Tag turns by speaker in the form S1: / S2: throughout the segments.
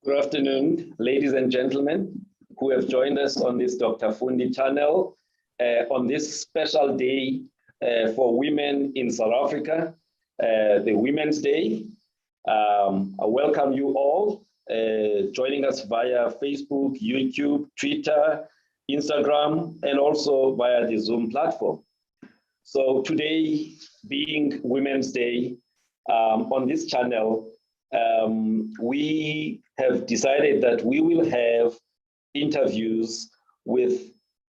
S1: Good afternoon, ladies and gentlemen who have joined us on this Dr. Fundi channel on this special day for women in South Africa, the Women's Day. I welcome you all joining us via Facebook, YouTube, Twitter, Instagram, and also via the Zoom platform. So today, being Women's Day, on this channel, we have decided that we will have interviews with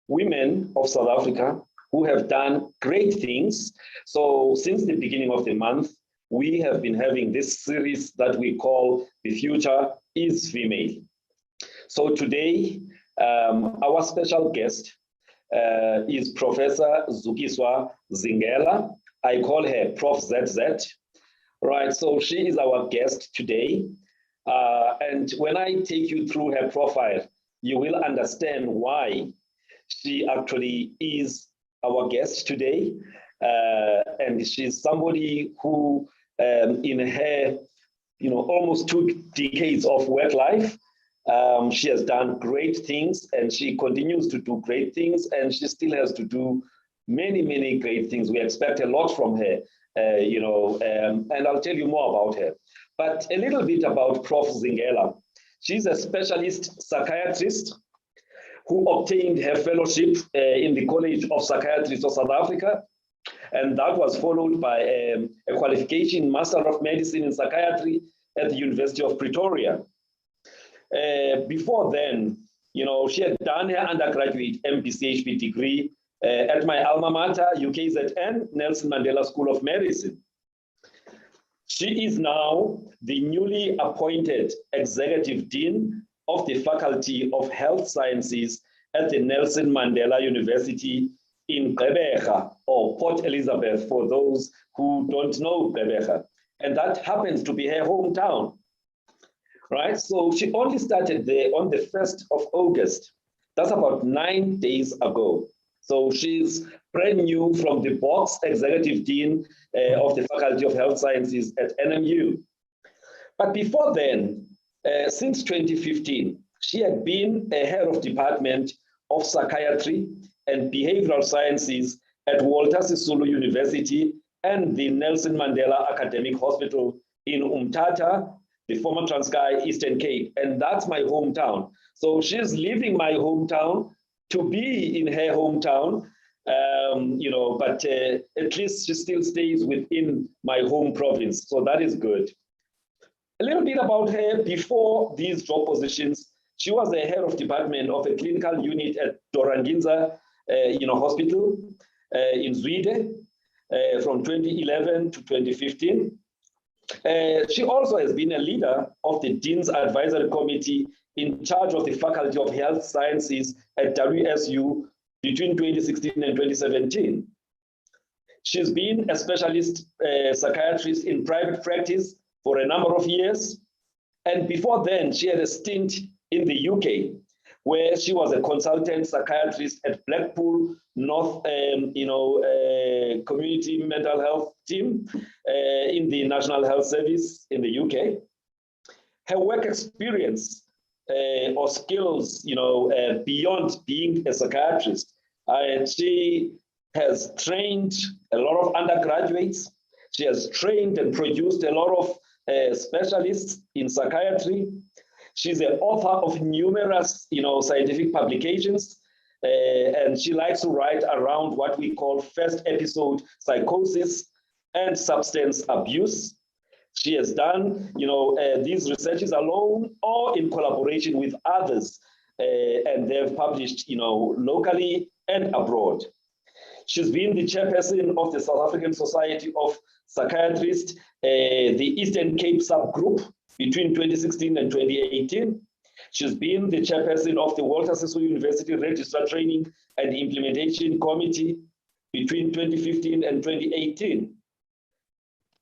S1: women of South Africa who have done great things. So since the beginning of the month, we have been having this series that we call The Future is Female. So today, our special guest is Professor Zukiswa Zingela. I call her Prof ZZ. Right, so she is our guest today. And when I take you through her profile, you will understand why she actually is our guest today. And she's somebody who, in her, almost 2 decades of work life, she has done great things, and she continues to do great things, and she still has to do many, many great things. We expect a lot from her. And I'll tell you more about her. But a little bit about Prof. Zingela. She's a specialist psychiatrist who obtained her fellowship in the College of Psychiatrists of South Africa. And that was followed by a qualification Master of Medicine in Psychiatry at the University of Pretoria. Before then, she had done her undergraduate MPCHP degree at my alma mater, UKZN, Nelson Mandela School of Medicine. She is now the newly appointed Executive Dean of the Faculty of Health Sciences at the Nelson Mandela University in Gqeberha, or Port Elizabeth, for those who don't know Gqeberha. And that happens to be her hometown, right? So she only started there on the 1st of August. That's about 9 days ago. So she's brand new from the box, Executive Dean of the Faculty of Health Sciences at NMU. But before then, since 2015, she had been a head of Department of Psychiatry and Behavioral Sciences at Walter Sisulu University and the Nelson Mandela Academic Hospital in Umtata, the former Transkei, Eastern Cape. And that's my hometown. So she's leaving my hometown to be in her hometown, but at least she still stays within my home province. So that is good. A little bit about her. Before these job positions, she was the head of department of a clinical unit at Doranginza Hospital in Zwide from 2011 to 2015. She also has been a leader of the Dean's Advisory Committee in charge of the Faculty of Health Sciences at WSU between 2016 and 2017. She's been a specialist psychiatrist in private practice for a number of years. And before then, she had a stint in the UK, where she was a consultant psychiatrist at Blackpool North Community Mental Health Team in the National Health Service in the UK. Her work experience or skills, beyond being a psychiatrist, she has trained a lot of undergraduates. She has trained and produced a lot of specialists in psychiatry. She's the author of numerous, scientific publications, and she likes to write around what we call first episode psychosis and substance abuse. She has done, these researches alone or in collaboration with others, and they've published, locally and abroad. She's been the chairperson of the South African Society of Psychiatrists, the Eastern Cape subgroup between 2016 and 2018. She's been the chairperson of the Walter Sisulu University Registrar Training and Implementation Committee between 2015 and 2018.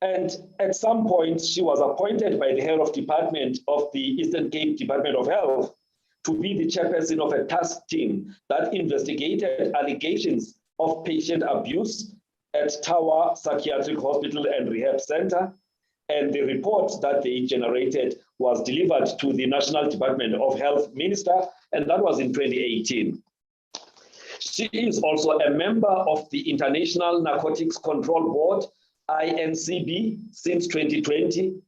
S1: And at some point, she was appointed by the head of department of the Eastern Cape Department of Health to be the chairperson of a task team that investigated allegations of patient abuse at Tower Psychiatric Hospital and Rehab Center. And the report that they generated was delivered to the National Department of Health Minister, and that was in 2018. She is also a member of the International Narcotics Control Board, INCB, since 2020,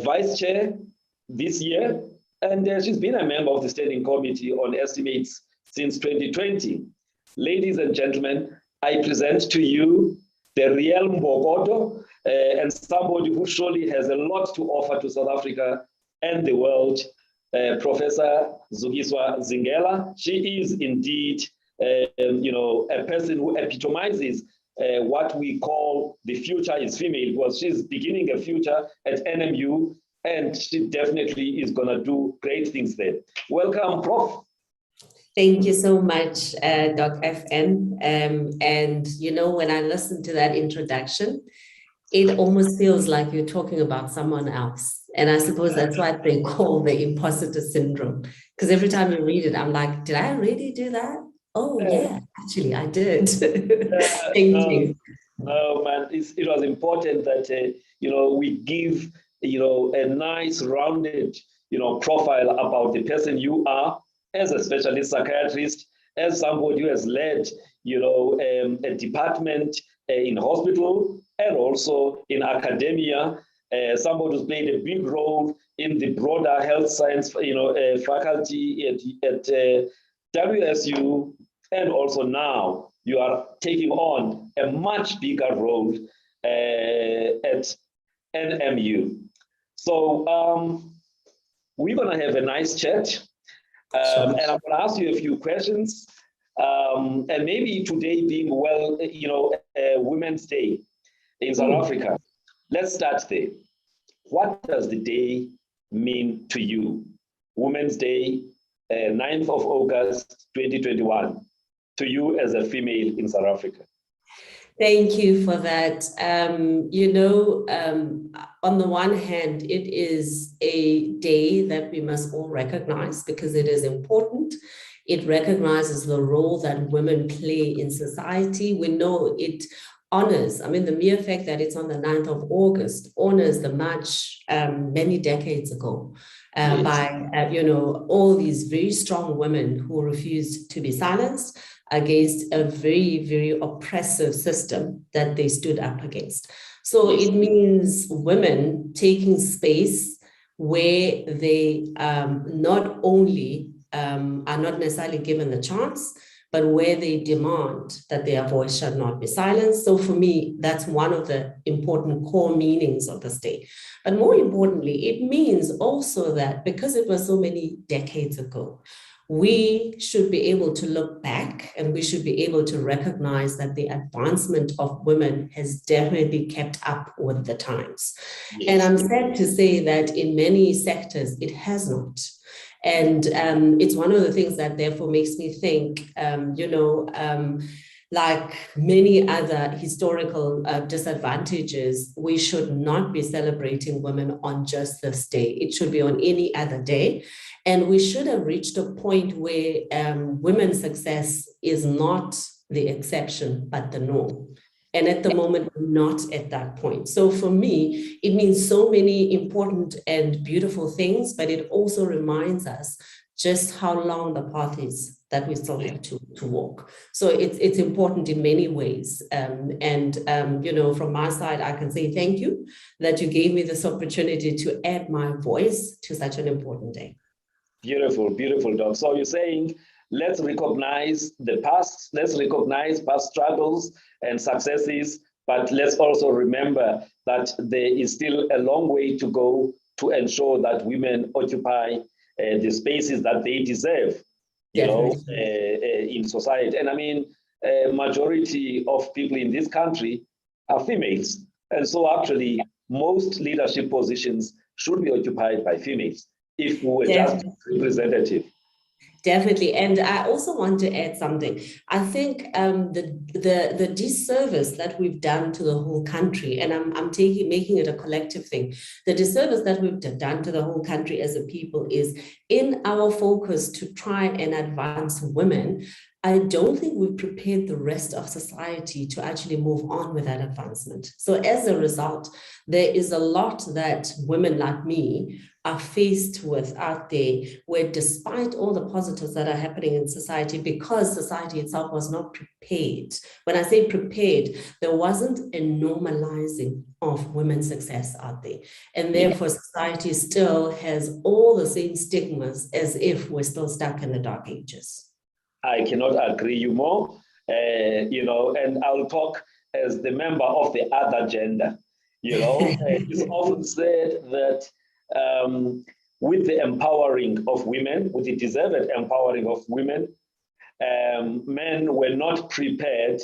S1: vice chair this year, and she's been a member of the Standing Committee on Estimates since 2020. Ladies and gentlemen, I present to you the real Mbogodo, and somebody who surely has a lot to offer to South Africa and the world, Professor Zukiswa Zingela. She is indeed a person who epitomizes what we call the future is female, because she's beginning a future at NMU, and she definitely is going to do great things there. Welcome, Prof.
S2: Thank you so much, Doc FN. And when I listen to that introduction, it almost feels like you're talking about someone else. And I suppose that's what they call the imposter syndrome. Because every time you read it, I'm like, did I really do that? Oh, yeah, actually, I did. Thank you.
S1: No, man, it was important that, we give, a nice rounded, profile about the person you are as a specialist psychiatrist, as somebody who has led, a department in hospital and also in academia, somebody who's played a big role in the broader health science, faculty at WSU, and also now you are taking on a much bigger role at NMU. So we're going to have a nice chat. And I'm going to ask you a few questions. And maybe today being Women's Day in South Africa, let's start there. What does the day mean to you? Women's Day, 9th of August, 2021, to you as a female in South Africa.
S2: Thank you for that. On the one hand, it is a day that we must all recognize because it is important. It recognizes the role that women play in society. We know it honors, the mere fact that it's on the 9th of August honors the march many decades ago by, all these very strong women who refused to be silenced against a very, very oppressive system that they stood up against. So it means women taking space where they not only are not necessarily given the chance, but where they demand that their voice shall not be silenced. So for me, that's one of the important core meanings of this day. But more importantly, it means also that because it was so many decades ago, we should be able to look back and we should be able to recognize that the advancement of women has definitely kept up with the times. Yes. And I'm sad to say that in many sectors, it has not. And it's one of the things that therefore makes me think, like many other historical disadvantages, we should not be celebrating women on just this day. It should be on any other day. And we should have reached a point where women's success is not the exception, but the norm. And at the moment, we're not at that point. So for me, it means so many important and beautiful things, but it also reminds us just how long the path is that we still have to walk. So it's important in many ways. From my side, I can say thank you that you gave me this opportunity to add my voice to such an important day.
S1: Beautiful, beautiful, Doc. So you're saying, let's recognize the past, let's recognize past struggles and successes, but let's also remember that there is still a long way to go to ensure that women occupy the spaces that they deserve, in society. And majority of people in this country are females. And so actually, most leadership positions should be occupied by females if we were just representative.
S2: Definitely. And I also want to add something. I think the disservice that we've done to the whole country, and I'm making it a collective thing, the disservice that we've done to the whole country as a people is in our focus to try and advance women. I don't think we've prepared the rest of society to actually move on with that advancement. So as a result, there is a lot that women like me are faced with out there, where despite all the positives that are happening in society, because society itself was not prepared. When I say prepared, there wasn't a normalizing of women's success out there. And therefore, society still has all the same stigmas as if we're still stuck in the dark ages.
S1: I cannot agree you more, and I'll talk as the member of the other gender. It's often said that with the empowering of women, with the deserved empowering of women, men were not prepared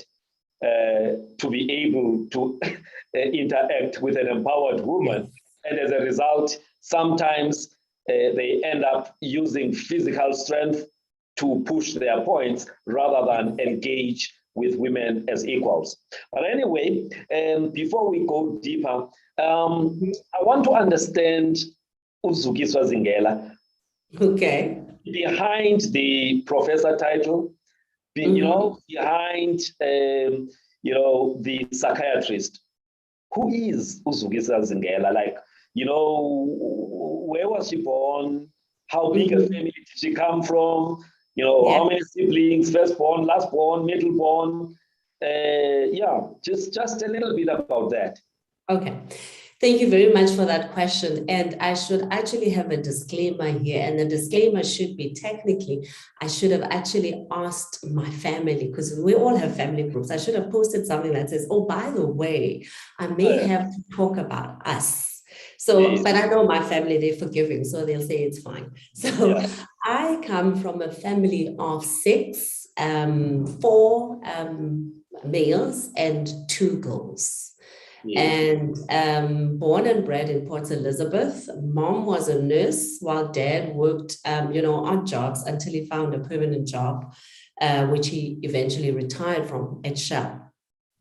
S1: to be able to interact with an empowered woman. And as a result, sometimes they end up using physical strength to push their points rather than engage with women as equals. But anyway, before we go deeper, I want to understand Zukiswa Zingela.
S2: Okay.
S1: Behind the professor title, behind the psychiatrist, who is Zukiswa Zingela? Like, where was she born? How big a family did she come from? How many siblings, firstborn, lastborn, middleborn? Just a little bit about that.
S2: Okay. Thank you very much for that question. And I should actually have a disclaimer here. And the disclaimer should be technically, I should have actually asked my family, because we all have family groups. I should have posted something that says, oh, by the way, I may have to talk about us. So, but I know my family, they're forgiving, so they'll say it's fine. So I come from a family of 6, 4 males and 2 girls. And born and bred in Port Elizabeth. Mom was a nurse while dad worked, odd jobs until he found a permanent job, which he eventually retired from at Shell.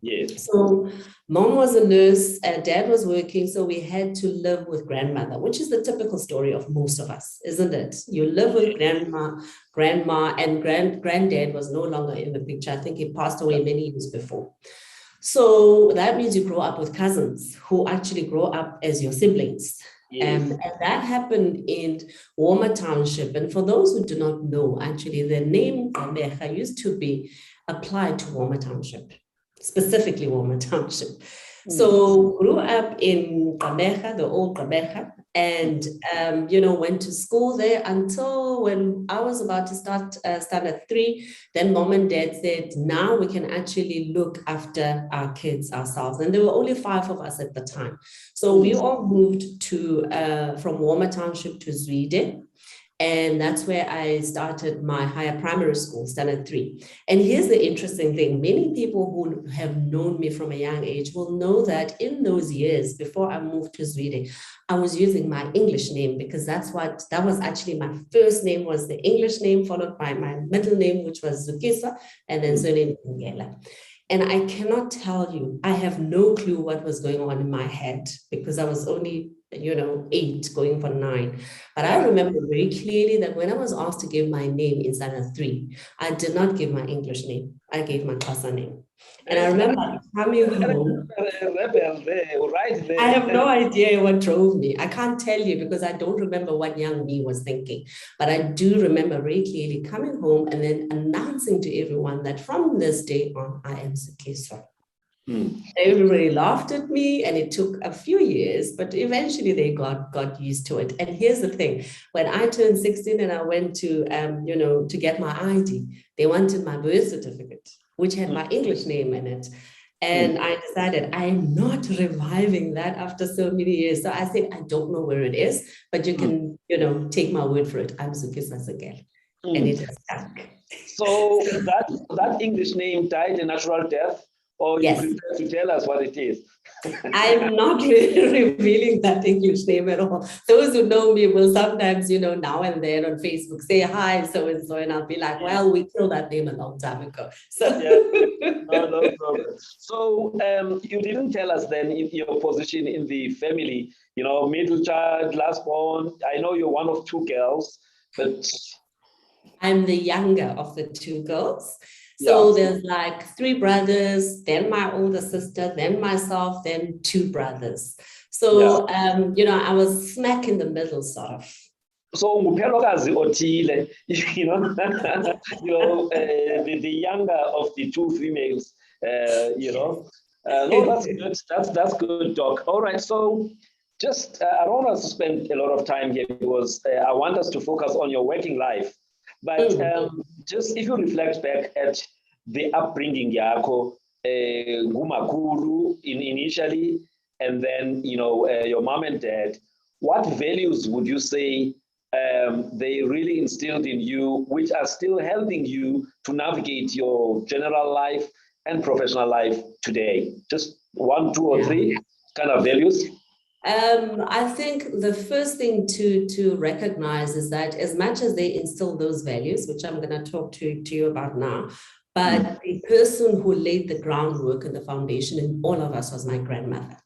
S1: Yes.
S2: So mom was a nurse, dad was working, so we had to live with grandmother, which is the typical story of most of us, isn't it? You live with grandma, and granddad was no longer in the picture. I think he passed away many years before. So that means you grow up with cousins who actually grow up as your siblings.
S1: Yes.
S2: And that happened in Warmer Township. And for those who do not know, actually, the name Gqeberha used to be applied to Warmer Township, specifically Warmer Township. So grew up in Gqeberha, the old Gqeberha, and went to school there until when I was about to start standard 3. Then mom and dad said, now we can actually look after our kids ourselves. And there were only 5 of us at the time. So we all moved from Warmer Township to Zwide. And that's where I started my higher primary school, standard 3. And here's the interesting thing. Many people who have known me from a young age will know that in those years before I moved to Zwide, I was using my English name, because that was actually my first name, was the English name, followed by my middle name, which was Zukiswa, and then surname Zingela. And I cannot tell you, I have no clue what was going on in my head, because I was only 8 going for 9. But I remember very clearly that when I was asked to give my name in standard 3, I did not give my English name. I gave my Xhosa name. And I remember coming home. I have no idea what drove me. I can't tell you, because I don't remember what young me was thinking. But I do remember very clearly coming home and then announcing to everyone that from this day on, I am Zukiswa. Everybody laughed at me, and it took a few years, but eventually they got used to it. And here's the thing: when I turned 16 and I went to to get my ID, they wanted my birth certificate, which had my English name in it. And I decided I am not reviving that after so many years. So I said, I don't know where it is, but you can take my word for it. I'm Zukiswa Zingela, and it has stuck.
S1: So that English name died a natural death. Or you prefer to tell us what it is?
S2: I'm not really revealing that English name at all. Those who know me will sometimes, now and then on Facebook say, hi, so-and-so, and I'll be like, well, we killed that name a long time ago. So,
S1: no problem. So you didn't tell us then in your position in the family, middle child, last born. I know you're one of 2 girls, but...
S2: I'm the younger of the 2 girls. So there's like 3 brothers, then my older sister, then myself, then 2 brothers. So, you know, I was smack in the middle, sort of.
S1: So nguphelokazi othile, you know, the younger of the 2 females, you know. No, that's good. That's good, Doc. All right, so just I don't want us to spend a lot of time here because I want us to focus on your working life. But just if you reflect back at the upbringing yakho, ngumakhulu initially, and then your mom and dad, what values would you say they really instilled in you, which are still helping you to navigate your general life and professional life today? Just 1, 2, or 3 kind of values.
S2: I think the first thing to recognize is that as much as they instill those values, which I'm going to talk to you about now, but the person who laid the groundwork and the foundation in all of us was my grandmother.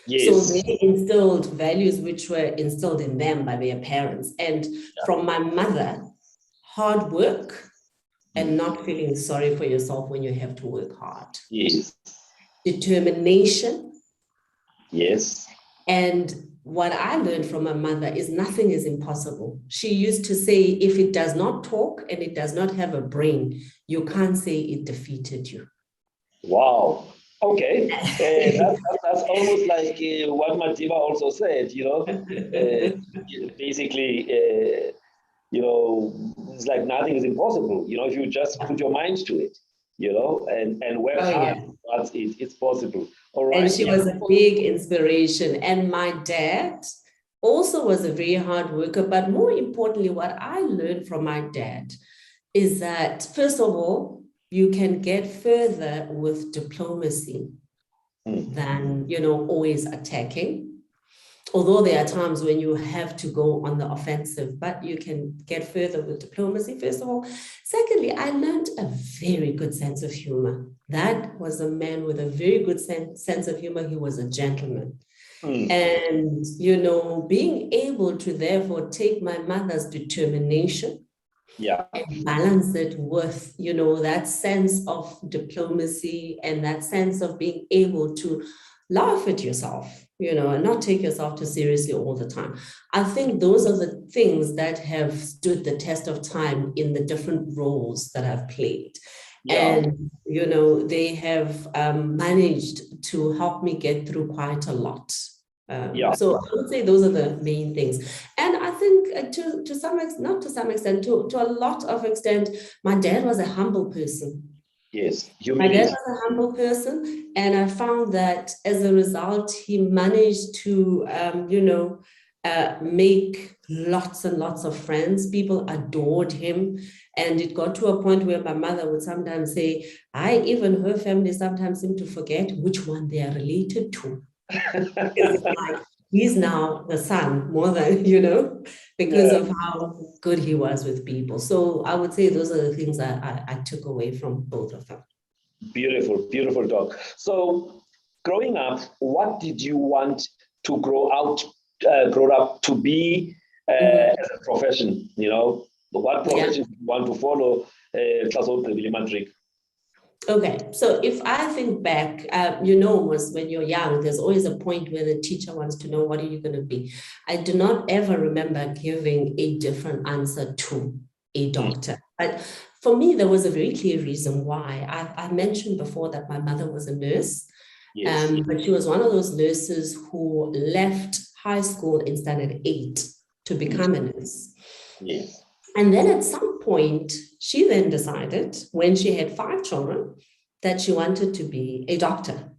S2: Yes. So they instilled values which were instilled in them by their parents. And from my mother, hard work and not feeling sorry for yourself when you have to work hard.
S1: Yes.
S2: Determination.
S1: Yes.
S2: And what I learned from my mother is nothing is impossible. She used to say, if it does not talk and it does not have a brain, you can't say it defeated you.
S1: Wow. Okay. That's almost like what Madiba also said, basically, it's like nothing is impossible, if you just put your mind to it, and work hard, it's possible. All right.
S2: And she was a big inspiration. And my dad also was a very hard worker. But more importantly, what I learned from my dad is that, first of all, you can get further with diplomacy than, always attacking. Although there are times when you have to go on the offensive, but you can get further with diplomacy, first of all. Secondly, I learned a very good sense of humor. That was a man with a very good sense of humor. He was a gentleman. And, being able to therefore take my mother's determination and balance it with, that sense of diplomacy and that sense of being able to laugh at yourself, and not take yourself too seriously all the time. I think those are the things that have stood the test of time in the different roles that I've played. And, they have managed to help me get through quite a lot. So I would say those are the main things. And I think to some extent, not to some extent, to a lot of extent, my dad was a humble person.
S1: Yes,
S2: my dad was a humble person, and I found that as a result, he managed to, make lots and lots of friends. People adored him, and it got to a point where my mother would sometimes say, even her family sometimes seem to forget which one they are related to. It's like, he's now the son more than, because of how good he was with people. So I would say those are the things I took away from both of them.
S1: Beautiful, beautiful, Doc. So growing up, what did you want to grow up to be as a profession? What profession do you want to follow?
S2: Okay, so if I think back, when you're young, there's always a point where the teacher wants to know, what are you going to be? I do not ever remember giving a different answer to a doctor. But for me, there was a very clear reason why. I mentioned before that my mother was a nurse, but she was one of those nurses who left high school in standard 8 to become a nurse.
S1: Yes.
S2: And then at some point, she then decided, when she had 5 children, that she wanted to be a doctor.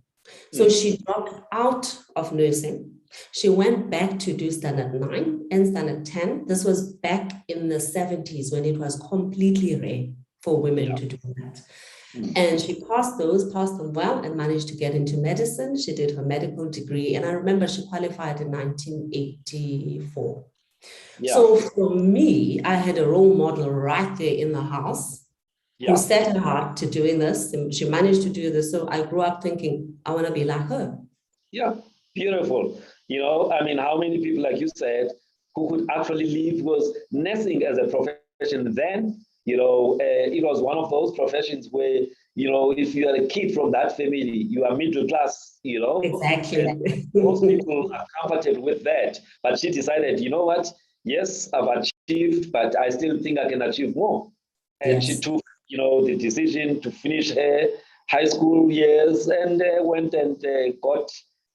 S2: So she dropped out of nursing. She went back to do standard 9 and standard 10. This was back in the 70s when it was completely rare for women to do that. And she passed them well, and managed to get into medicine. She did her medical degree. And I remember she qualified in 1984. So for me, I had a role model right there in the house who set her heart to doing this. And she managed to do this. So I grew up thinking, I want to be like her.
S1: Yeah, beautiful. How many people, like you said, who could actually live, was nursing as a profession then, it was one of those professions where, if you are a kid from that family, you are middle class,
S2: Exactly.
S1: and most people are comfortable with that. But she decided, you know what? Yes, I've achieved, but I still think I can achieve more. And
S2: Yes.
S1: she took, the decision to finish her high school years and went and got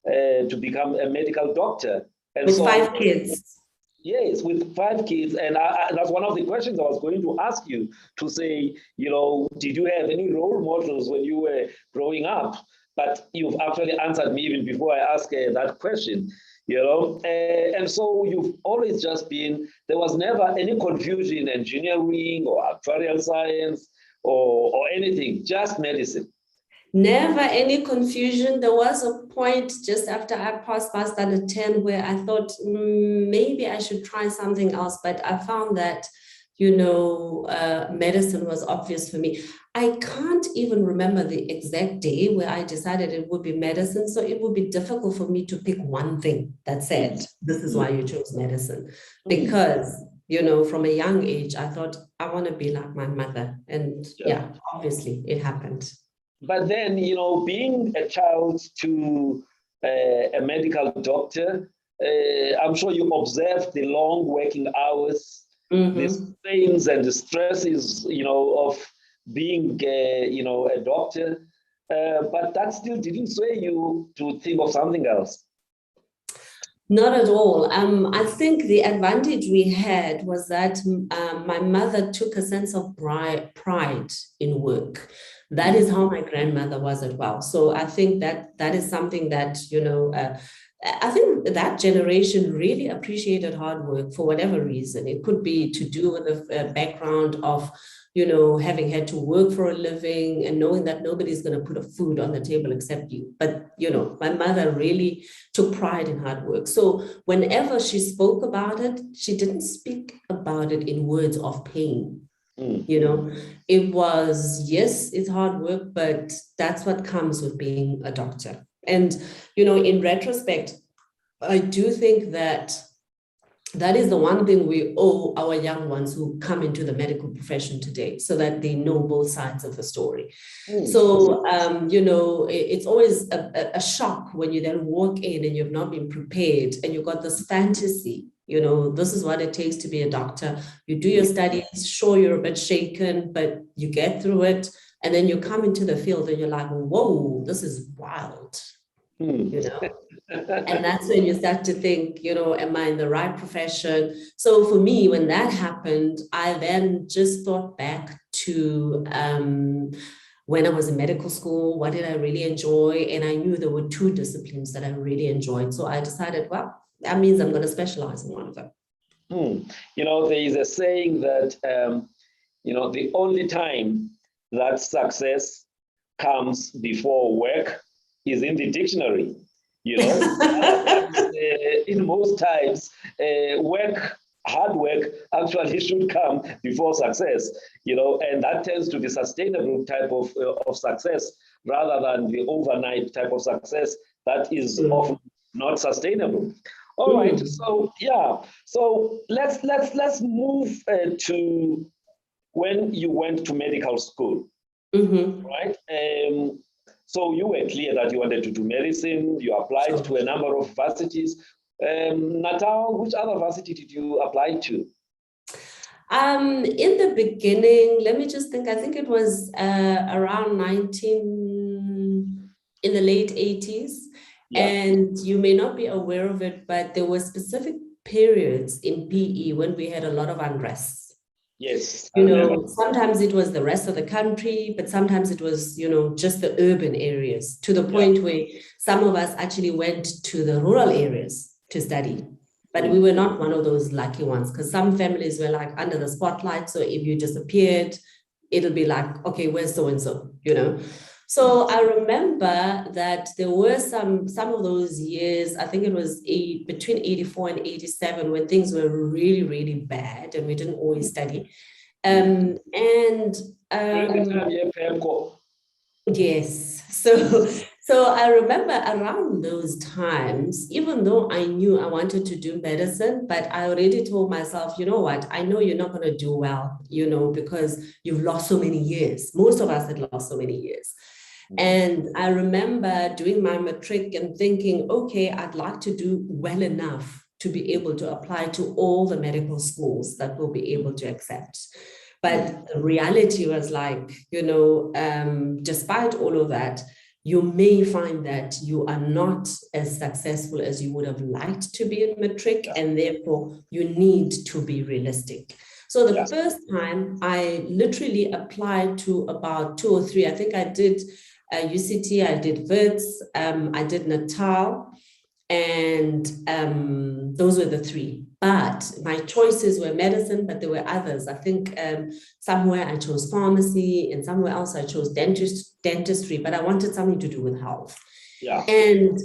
S1: to become a medical doctor. And
S2: with 5 kids.
S1: Yes, with 5 kids. And that's one of the questions I was going to ask you, to say, did you have any role models when you were growing up? But you've actually answered me even before I asked that question, and so you've always just been, there was never any confusion in engineering or actuarial science or anything, just medicine.
S2: Never any confusion. There was a point just after I passed by standard 10 where I thought maybe I should try something else, but I found that, medicine was obvious for me. I can't even remember the exact day where I decided it would be medicine, so it would be difficult for me to pick one thing that said, this is why you chose medicine. Because, from a young age, I thought I want to be like my mother. And yeah, obviously it happened.
S1: But then, being a child to a medical doctor, I'm sure you observed the long working hours, the strains and the stresses, of being, a doctor. But that still didn't sway you to think of something else.
S2: Not at all. I think the advantage we had was that my mother took a sense of pride in work. That is how my grandmother was as well. So I think that is something that, I think that generation really appreciated hard work for whatever reason. It could be to do with a background of, having had to work for a living and knowing that nobody's going to put a food on the table except you. But, my mother really took pride in hard work. So whenever she spoke about it, she didn't speak about it in words of pain. It was, yes, it's hard work, but that's what comes with being a doctor. And, in retrospect, I do think that is the one thing we owe our young ones who come into the medical profession today, so that they know both sides of the story. So, it's always a shock when you then walk in and you've not been prepared and you've got this fantasy, this is what it takes to be a doctor. You do your studies, sure, you're a bit shaken, but you get through it. And then you come into the field and you're like, whoa, this is wild. And that's when you start to think, am I in the right profession? So for me, when that happened, I then just thought back to when I was in medical school, what did I really enjoy? And I knew there were 2 disciplines that I really enjoyed. So I decided, well, that means I'm going to specialize in one of them.
S1: There is a saying that, the only time that success comes before work is in the dictionary. In most times, hard work actually should come before success, and that tends to be sustainable type of success rather than the overnight type of success that is often not sustainable. All right, so yeah, so let's move to when you went to medical school, right? So you were clear that you wanted to do medicine. You applied to a number of varsities. Natal, which other varsity did you apply to?
S2: In the beginning, let me just think. I think it was around in the late 80s. Yeah. And you may not be aware of it, but there were specific periods in PE when we had a lot of unrest.
S1: Yes.
S2: Sometimes it was the rest of the country, but sometimes it was, just the urban areas, to the point where some of us actually went to the rural areas to study. But we were not one of those lucky ones, because some families were like under the spotlight. So if you disappeared, it'll be like, okay, where's so-and-so, So I remember that there were some of those years, I think it was between 84 and 87, when things were really, really bad and we didn't always study. Yes. So I remember around those times, even though I knew I wanted to do medicine, but I already told myself, you know what, I know you're not going to do well, because you've lost so many years. Most of us had lost so many years. And I remember doing my matric and thinking, okay, I'd like to do well enough to be able to apply to all the medical schools that will be able to accept. But the reality was like, despite all of that, you may find that you are not as successful as you would have liked to be in matric, and therefore you need to be realistic. So the first time I literally applied to about 2 or 3, I think I did UCT, I did Wits, I did Natal, and those were the 3. But my choices were medicine, but there were others. I think somewhere I chose pharmacy, and somewhere else I chose dentistry, but I wanted something to do with health.
S1: Yeah.
S2: And,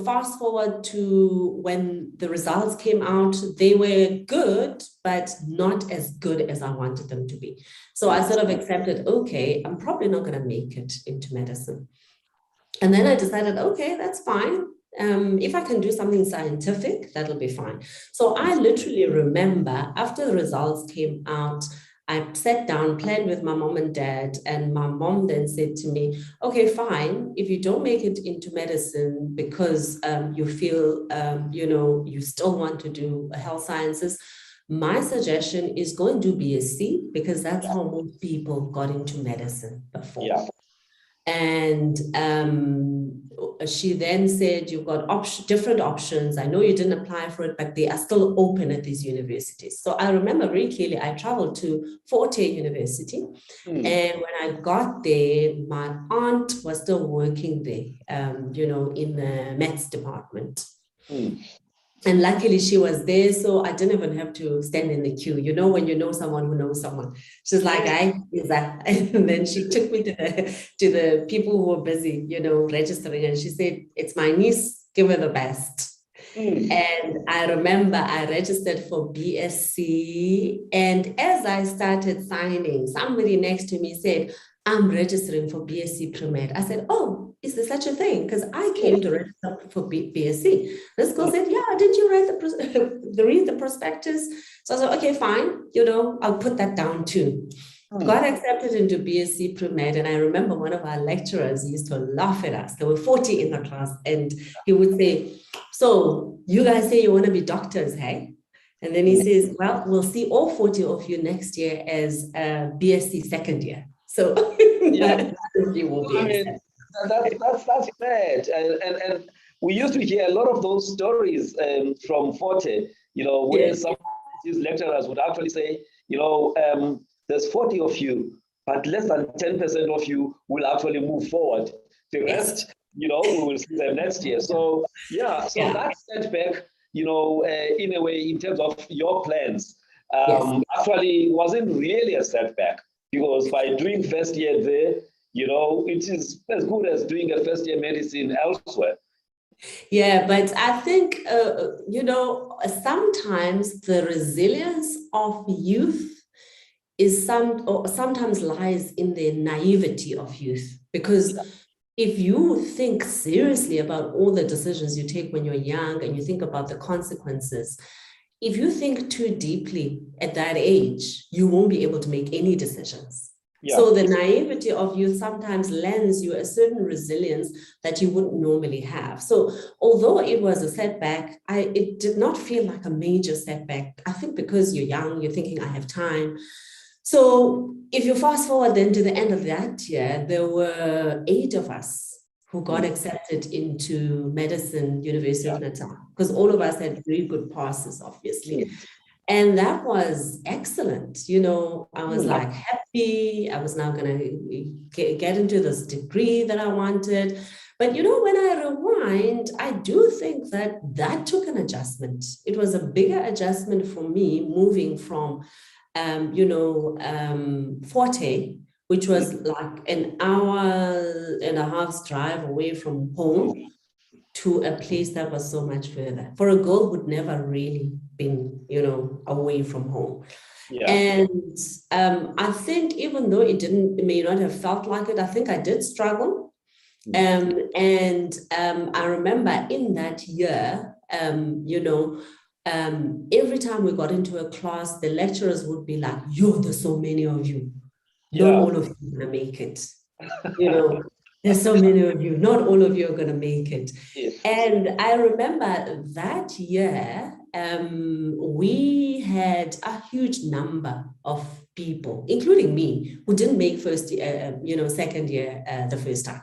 S2: fast forward to when the results came out, they were good, but not as good as I wanted them to be. So I sort of accepted, okay, I'm probably not going to make it into medicine. And then I decided, okay, that's fine. If I can do something scientific, that'll be fine. So I literally remember after the results came out, I sat down, planned with my mom and dad, and my mom then said to me, okay, fine, if you don't make it into medicine because you feel, you still want to do health sciences, my suggestion is go and do BSc, because that's how most people got into medicine before.
S1: Yeah.
S2: And she then said, you've got different options. I know you didn't apply for it, but they are still open at these universities. So I remember very clearly, I traveled to Forte University. And when I got there, my aunt was still working there, in the Mets department. And luckily she was there, so I didn't even have to stand in the queue. When you know someone who knows someone. She's like, is that? And then she took me to the people who were busy, registering. And she said, it's my niece, give her the best. And I remember I registered for BSc. And as I started signing, somebody next to me said, I'm registering for BSc Pre-Med. I said, oh, is there such a thing? Because I came to register for BSc. This girl said, yeah, didn't you read the prospectus? So I said, okay, fine. I'll put that down too. Got accepted into BSc Pre-Med. And I remember one of our lecturers used to laugh at us. There were 40 in the class. And he would say, so you guys say you want to be doctors, hey? And then he says, well, we'll see all 40 of you next year as BSc second year. So you will be
S1: that's bad. And we used to hear a lot of those stories from Forte, where some of these lecturers would actually say, there's 40 of you, but less than 10% of you will actually move forward. The rest, we will see them next year. So that setback, in a way, in terms of your plans, actually wasn't really a setback. Because by doing first year there, it is as good as doing a first year medicine elsewhere.
S2: Yeah, but I think, sometimes the resilience of youth is sometimes lies in the naivety of youth. Because if you think seriously about all the decisions you take when you're young and you think about the consequences, if you think too deeply at that age, you won't be able to make any decisions. So the naivety of youth sometimes lends you a certain resilience that you wouldn't normally have. So although it was a setback, it did not feel like a major setback. I think because you're young, you're thinking, I have time. So if you fast forward then to the end of that year, there were 8 of us who got accepted into medicine, University of Natal, because all of us had very good passes, obviously. And that was excellent. I was like happy. I was now going to get into this degree that I wanted. But, when I rewind, I do think that took an adjustment. It was a bigger adjustment for me moving from, Forte, which was like an hour and a half's drive away from home, to a place that was so much further for a girl who'd never really been, away from home. And I think even though it may not have felt like it, I think I did struggle. I remember in that year, every time we got into a class, the lecturers would be like, yo, there's so many of you. Not all of you are going to make it. There's so many of you. Not all of you are going to make it.
S1: Yes.
S2: And I remember that year, we had a huge number of people, including me, who didn't make second year the first time.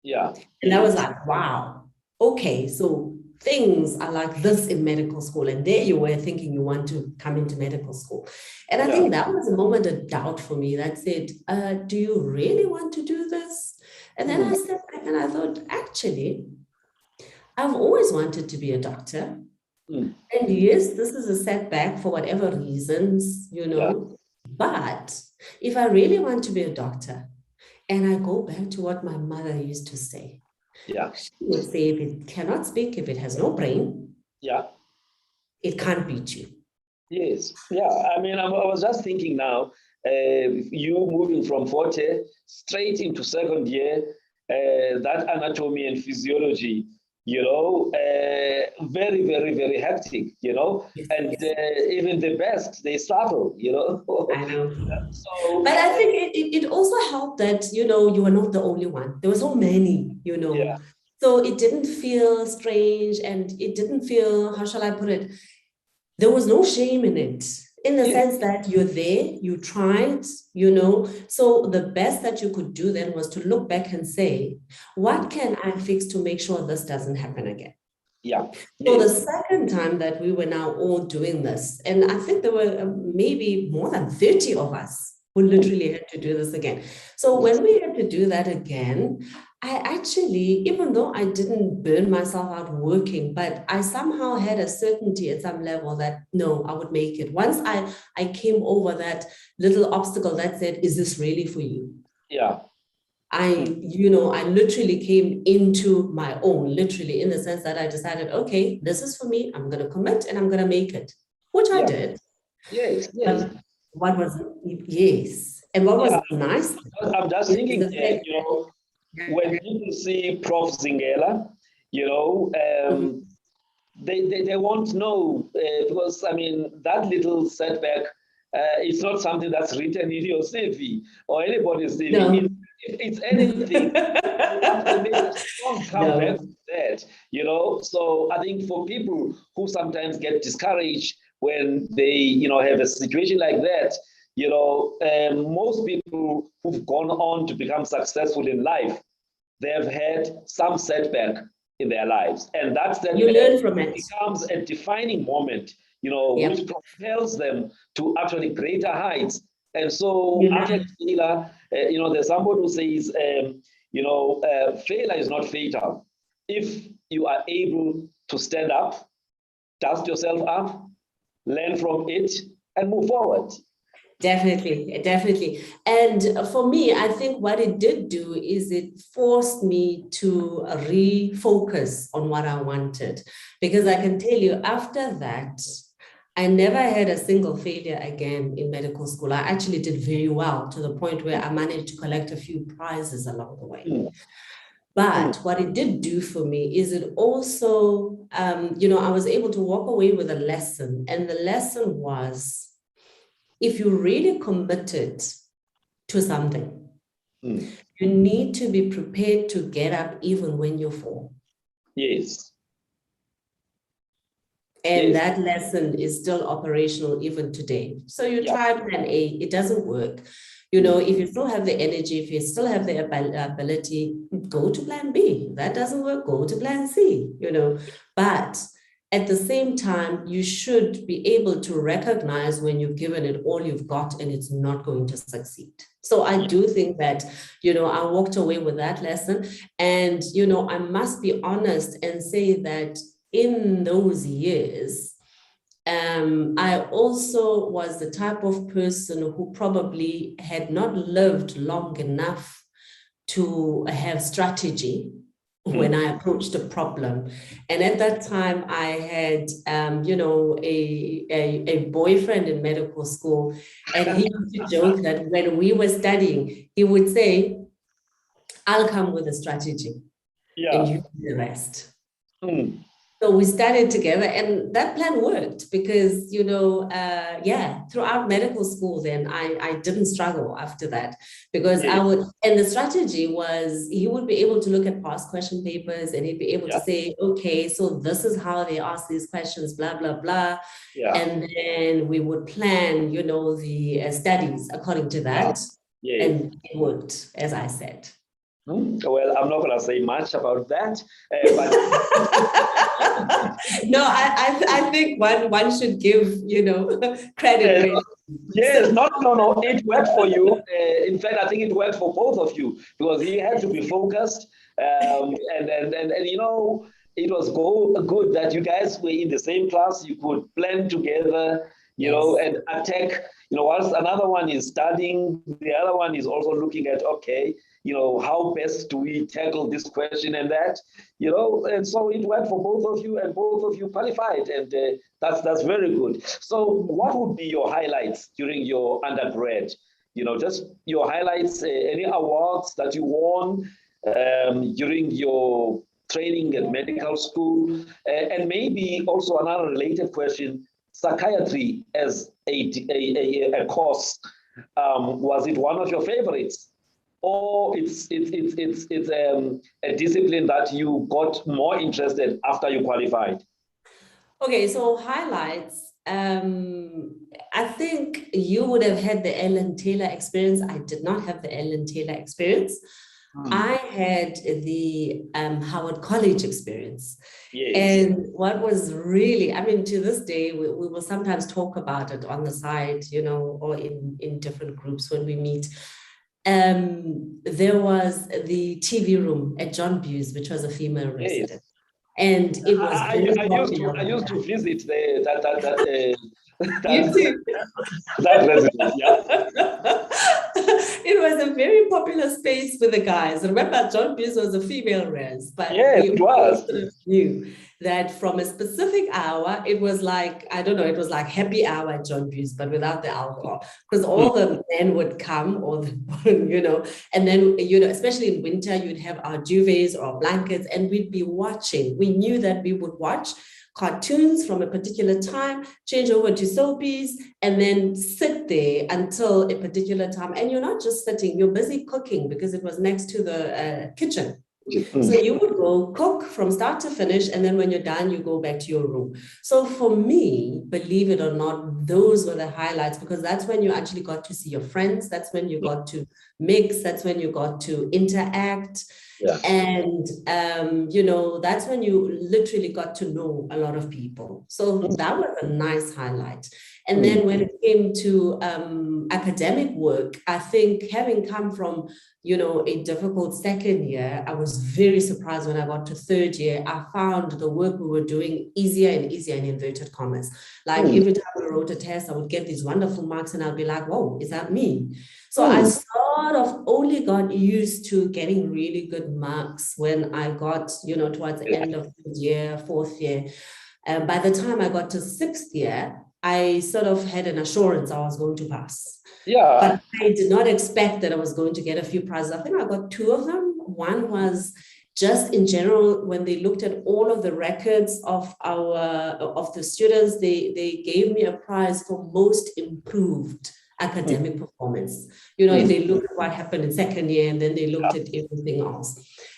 S1: Yeah.
S2: And I was like, wow, okay, so things are like this in medical school. And there you were thinking you want to come into medical school. And I think that was a moment of doubt for me that said, do you really want to do this? And then I stepped back and I thought, actually, I've always wanted to be a doctor. And yes, this is a setback for whatever reasons, but if I really want to be a doctor, and I go back to what my mother used to say.
S1: Yeah.
S2: She would say, if it cannot speak, if it has no brain, it can't beat you.
S1: Yes. Yeah. I mean, I was just thinking now, you moving from Forte straight into second year, that anatomy and physiology, very, very, very hectic, and even the best, they struggle,
S2: I know.
S1: So,
S2: but I think it also helped that, you were not the only one. There were so many,
S1: Yeah.
S2: So it didn't feel strange and it didn't feel, how shall I put it? There was no shame in it. In the sense that you're there, you tried, so the best that you could do then was to look back and say, what can I fix to make sure this doesn't happen again?
S1: Yeah.
S2: So the second time that we were now all doing this, and I think there were maybe more than 30 of us who literally had to do this again. So when we had to do that again, I actually, even though I didn't burn myself out working, but I somehow had a certainty at some level that, no, I would make it. Once I came over that little obstacle that said, is this really for you?
S1: Yeah.
S2: I literally came into my own, literally, in the sense that I decided, okay, this is for me. I'm going to commit and I'm going to make it, which I did.
S1: Yes.
S2: What was, and what was nice?
S1: I'm just thinking that, when people see Prof. Zingela, they won't know, because, I mean, that little setback, it's not something that's written in your CV or anybody's CV.
S2: No.
S1: It's anything. To make a strong comeback to that, So I think for people who sometimes get discouraged when they, have a situation like that, most people who've gone on to become successful in life, they've had some setback in their lives, and that's that
S2: you learn from it.
S1: Becomes a defining moment, which propels them to actually greater heights. And so, actually, there's somebody who says, failure is not fatal. If you are able to stand up, dust yourself up, learn from it, and move forward.
S2: Definitely. And for me, I think what it did do is it forced me to refocus on what I wanted. Because I can tell you, after that, I never had a single failure again in medical school. I actually did very well, to the point where I managed to collect a few prizes along the way. But what it did do for me is it also, I was able to walk away with a lesson. And the lesson was, if you're really committed to something, you need to be prepared to get up even when you fall.
S1: Yes.
S2: And that lesson is still operational even today. So you try plan A, it doesn't work. If you still have the energy, if you still have the ability, go to plan B. That doesn't work, go to plan C, But at the same time, you should be able to recognize when you've given it all you've got and it's not going to succeed. So I do think that, I walked away with that lesson. And, I must be honest and say that in those years, I also was the type of person who probably had not lived long enough to have strategy when I approached a problem. And at that time, I had, a boyfriend in medical school, and he used to joke that when we were studying, he would say, I'll come with a strategy.
S1: Yeah.
S2: And you do the rest.
S1: Mm.
S2: So we started together, and that plan worked because, throughout medical school, then I didn't struggle after that, because
S1: Yeah.
S2: and the strategy was he would be able to look at past question papers and he'd be able to say, okay, so this is how they ask these questions, blah, blah, blah.
S1: Yeah.
S2: And then we would plan, the studies according to that.
S1: Yeah.
S2: And it worked, as I said.
S1: Well, I'm not going to say much about that, but
S2: no, I think one should give credit.
S1: Yes, no. It worked for you. In fact, I think it worked for both of you, because he had to be focused, and it was good that you guys were in the same class. You could plan together, and attack. Whilst another one is studying, the other one is also looking at, okay, how best do we tackle this question and that, and so it worked for both of you, and both of you qualified, and that's very good. So what would be your highlights during your undergrad? Just your highlights, any awards that you won during your training at medical school, and maybe also another related question, psychiatry as a course, was it one of your favorites? Or it's a discipline that you got more interested after you qualified?
S2: Okay, so highlights. I think you would have had the Ellen Taylor experience. I did not have the Ellen Taylor experience. I had the Howard College experience. Yes. And what was really, to this day, we will sometimes talk about it on the side, or in different groups when we meet. There was the TV room at John Bewes, which was a female resident. Yes. And it was
S1: I used to visit that residence, yeah.
S2: It was a very popular space for the guys. Remember, John Bewes was a female res, but
S1: it was.
S2: Knew that from a specific hour, it was like, I don't know, it was like happy hour at John Bewes, but without the alcohol, because all the men would come, and then, especially in winter, you'd have our duvets or our blankets, and we'd be watching. We knew that we would watch cartoons from a particular time, change over to soapies, and then sit there until a particular time. And you're not just sitting, you're busy cooking, because it was next to the kitchen. So you would go cook from start to finish, and then when you're done, you go back to your room. So for me, believe it or not, those were the highlights, because that's when you actually got to see your friends. That's when you got to mix. That's when you got to interact. Yeah. And, that's when you literally got to know a lot of people. So that was a nice highlight. And then when it came to academic work, I think having come from, a difficult second year, I was very surprised when I got to third year. I found the work we were doing easier and easier, in inverted commas. Like every time I wrote a test, I would get these wonderful marks and I'd be like, whoa, is that me? So I sort of only got used to getting really good marks when I got, towards the end of third year, fourth year. By the time I got to sixth year, I sort of had an assurance I was going to pass. Yeah. But I did not expect that I was going to get a few prizes. I think I got two of them. One was just in general, when they looked at all of the records of the students, they gave me a prize for most improved academic performance. If they looked at what happened in second year, and then they looked at everything else.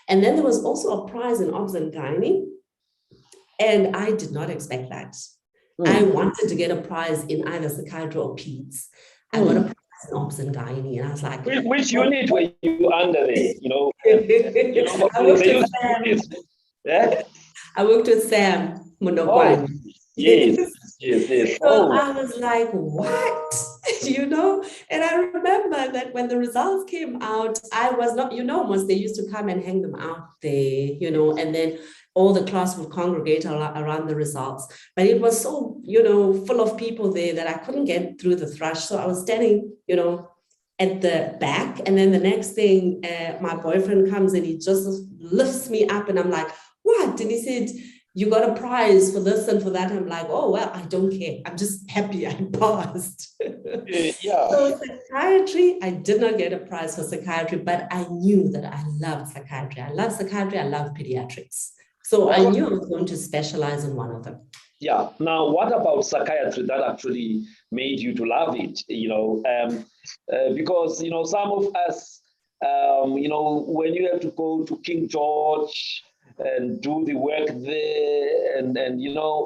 S2: And then there was also a prize in obs and gynae, and I did not expect that. I wanted to get a prize in either psychiatry or peds. I got a prize in obs and gynae, and I was like,
S1: which unit were you under there?
S2: I worked with Sam Munokwani.
S1: Yes.
S2: So I was like, what? And I remember that when the results came out, I was not, once they used to come and hang them out there, and then all the class would congregate around the results. But it was so, full of people there that I couldn't get through the thrush. So I was standing, at the back. And then the next thing, my boyfriend comes and he just lifts me up and I'm like, what? And he said, you got a prize for this and for that. I'm like, oh, well, I don't care. I'm just happy I passed.
S1: Yeah.
S2: So psychiatry, I did not get a prize for psychiatry, but I knew that I loved psychiatry. I love psychiatry. I love pediatrics. So I knew I was going to specialize in one of them.
S1: Yeah. Now, what about psychiatry that actually made you to love it? Because, some of us, when you have to go to King George and do the work there, and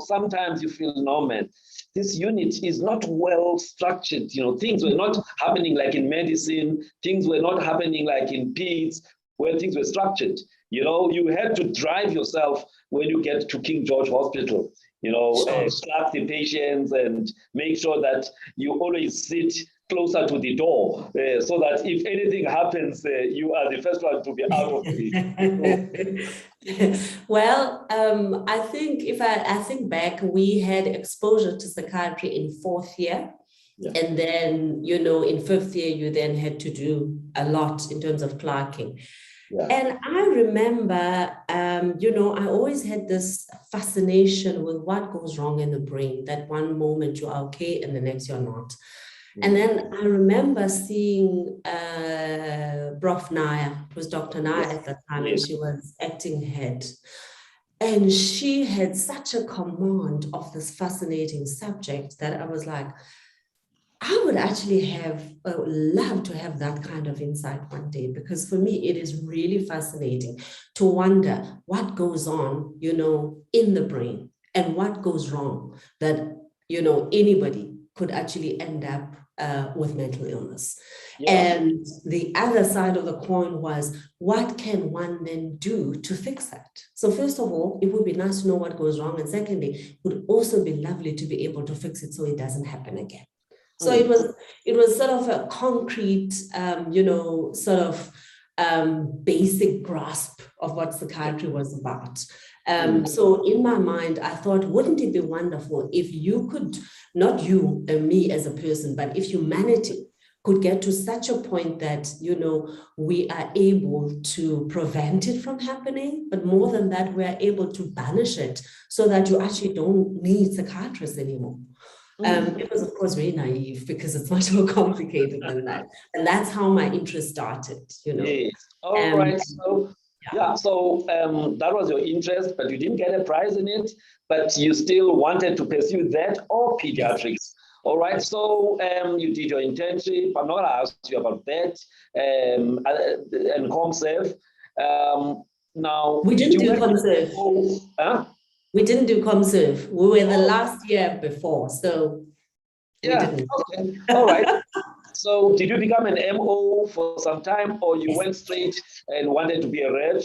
S1: sometimes you feel, no, man, this unit is not well structured. Things were not happening like in medicine. Things were not happening like in peds, where things were structured. You had to drive yourself when you get to King George Hospital. Slap the patients and make sure that you always sit closer to the door so that if anything happens, you are the first one to be out of the
S2: Well, I think if I think back, we had exposure to psychiatry in 4th year. Yeah. And then, in 5th year, you then had to do a lot in terms of clerking. Yeah. And I remember, I always had this fascination with what goes wrong in the brain, that one moment you are okay and the next you're not. Mm-hmm. And then I remember seeing Prof. Naya, it was Dr. Naya at that time, and she was acting head. And she had such a command of this fascinating subject that I was like, I would actually have loved to have that kind of insight one day, because for me, it is really fascinating to wonder what goes on, in the brain and what goes wrong that, anybody could actually end up with mental illness. Yeah. And the other side of the coin was, what can one then do to fix that? So first of all, it would be nice to know what goes wrong. And secondly, it would also be lovely to be able to fix it so it doesn't happen again. So it was sort of a concrete, basic grasp of what psychiatry was about. So in my mind, I thought, wouldn't it be wonderful if you could, not you and me as a person, but if humanity could get to such a point that, we are able to prevent it from happening, but more than that, we are able to banish it so that you actually don't need psychiatrists anymore. It was, of course, very naive because it's much more complicated than that. And that's how my interest started,
S1: Yes. All right. So, so that was your interest, but you didn't get a prize in it, but you still wanted to pursue that or pediatrics. Yes. All right. So you did your internship. I'm not going to ask you about that. And ComServe. Now,
S2: we didn't do ComServe.
S1: Huh?
S2: We didn't do ComServe. We were the last year before, so we didn't.
S1: Okay. All right. So did you become an MO for some time, or you went straight and wanted to be a reg?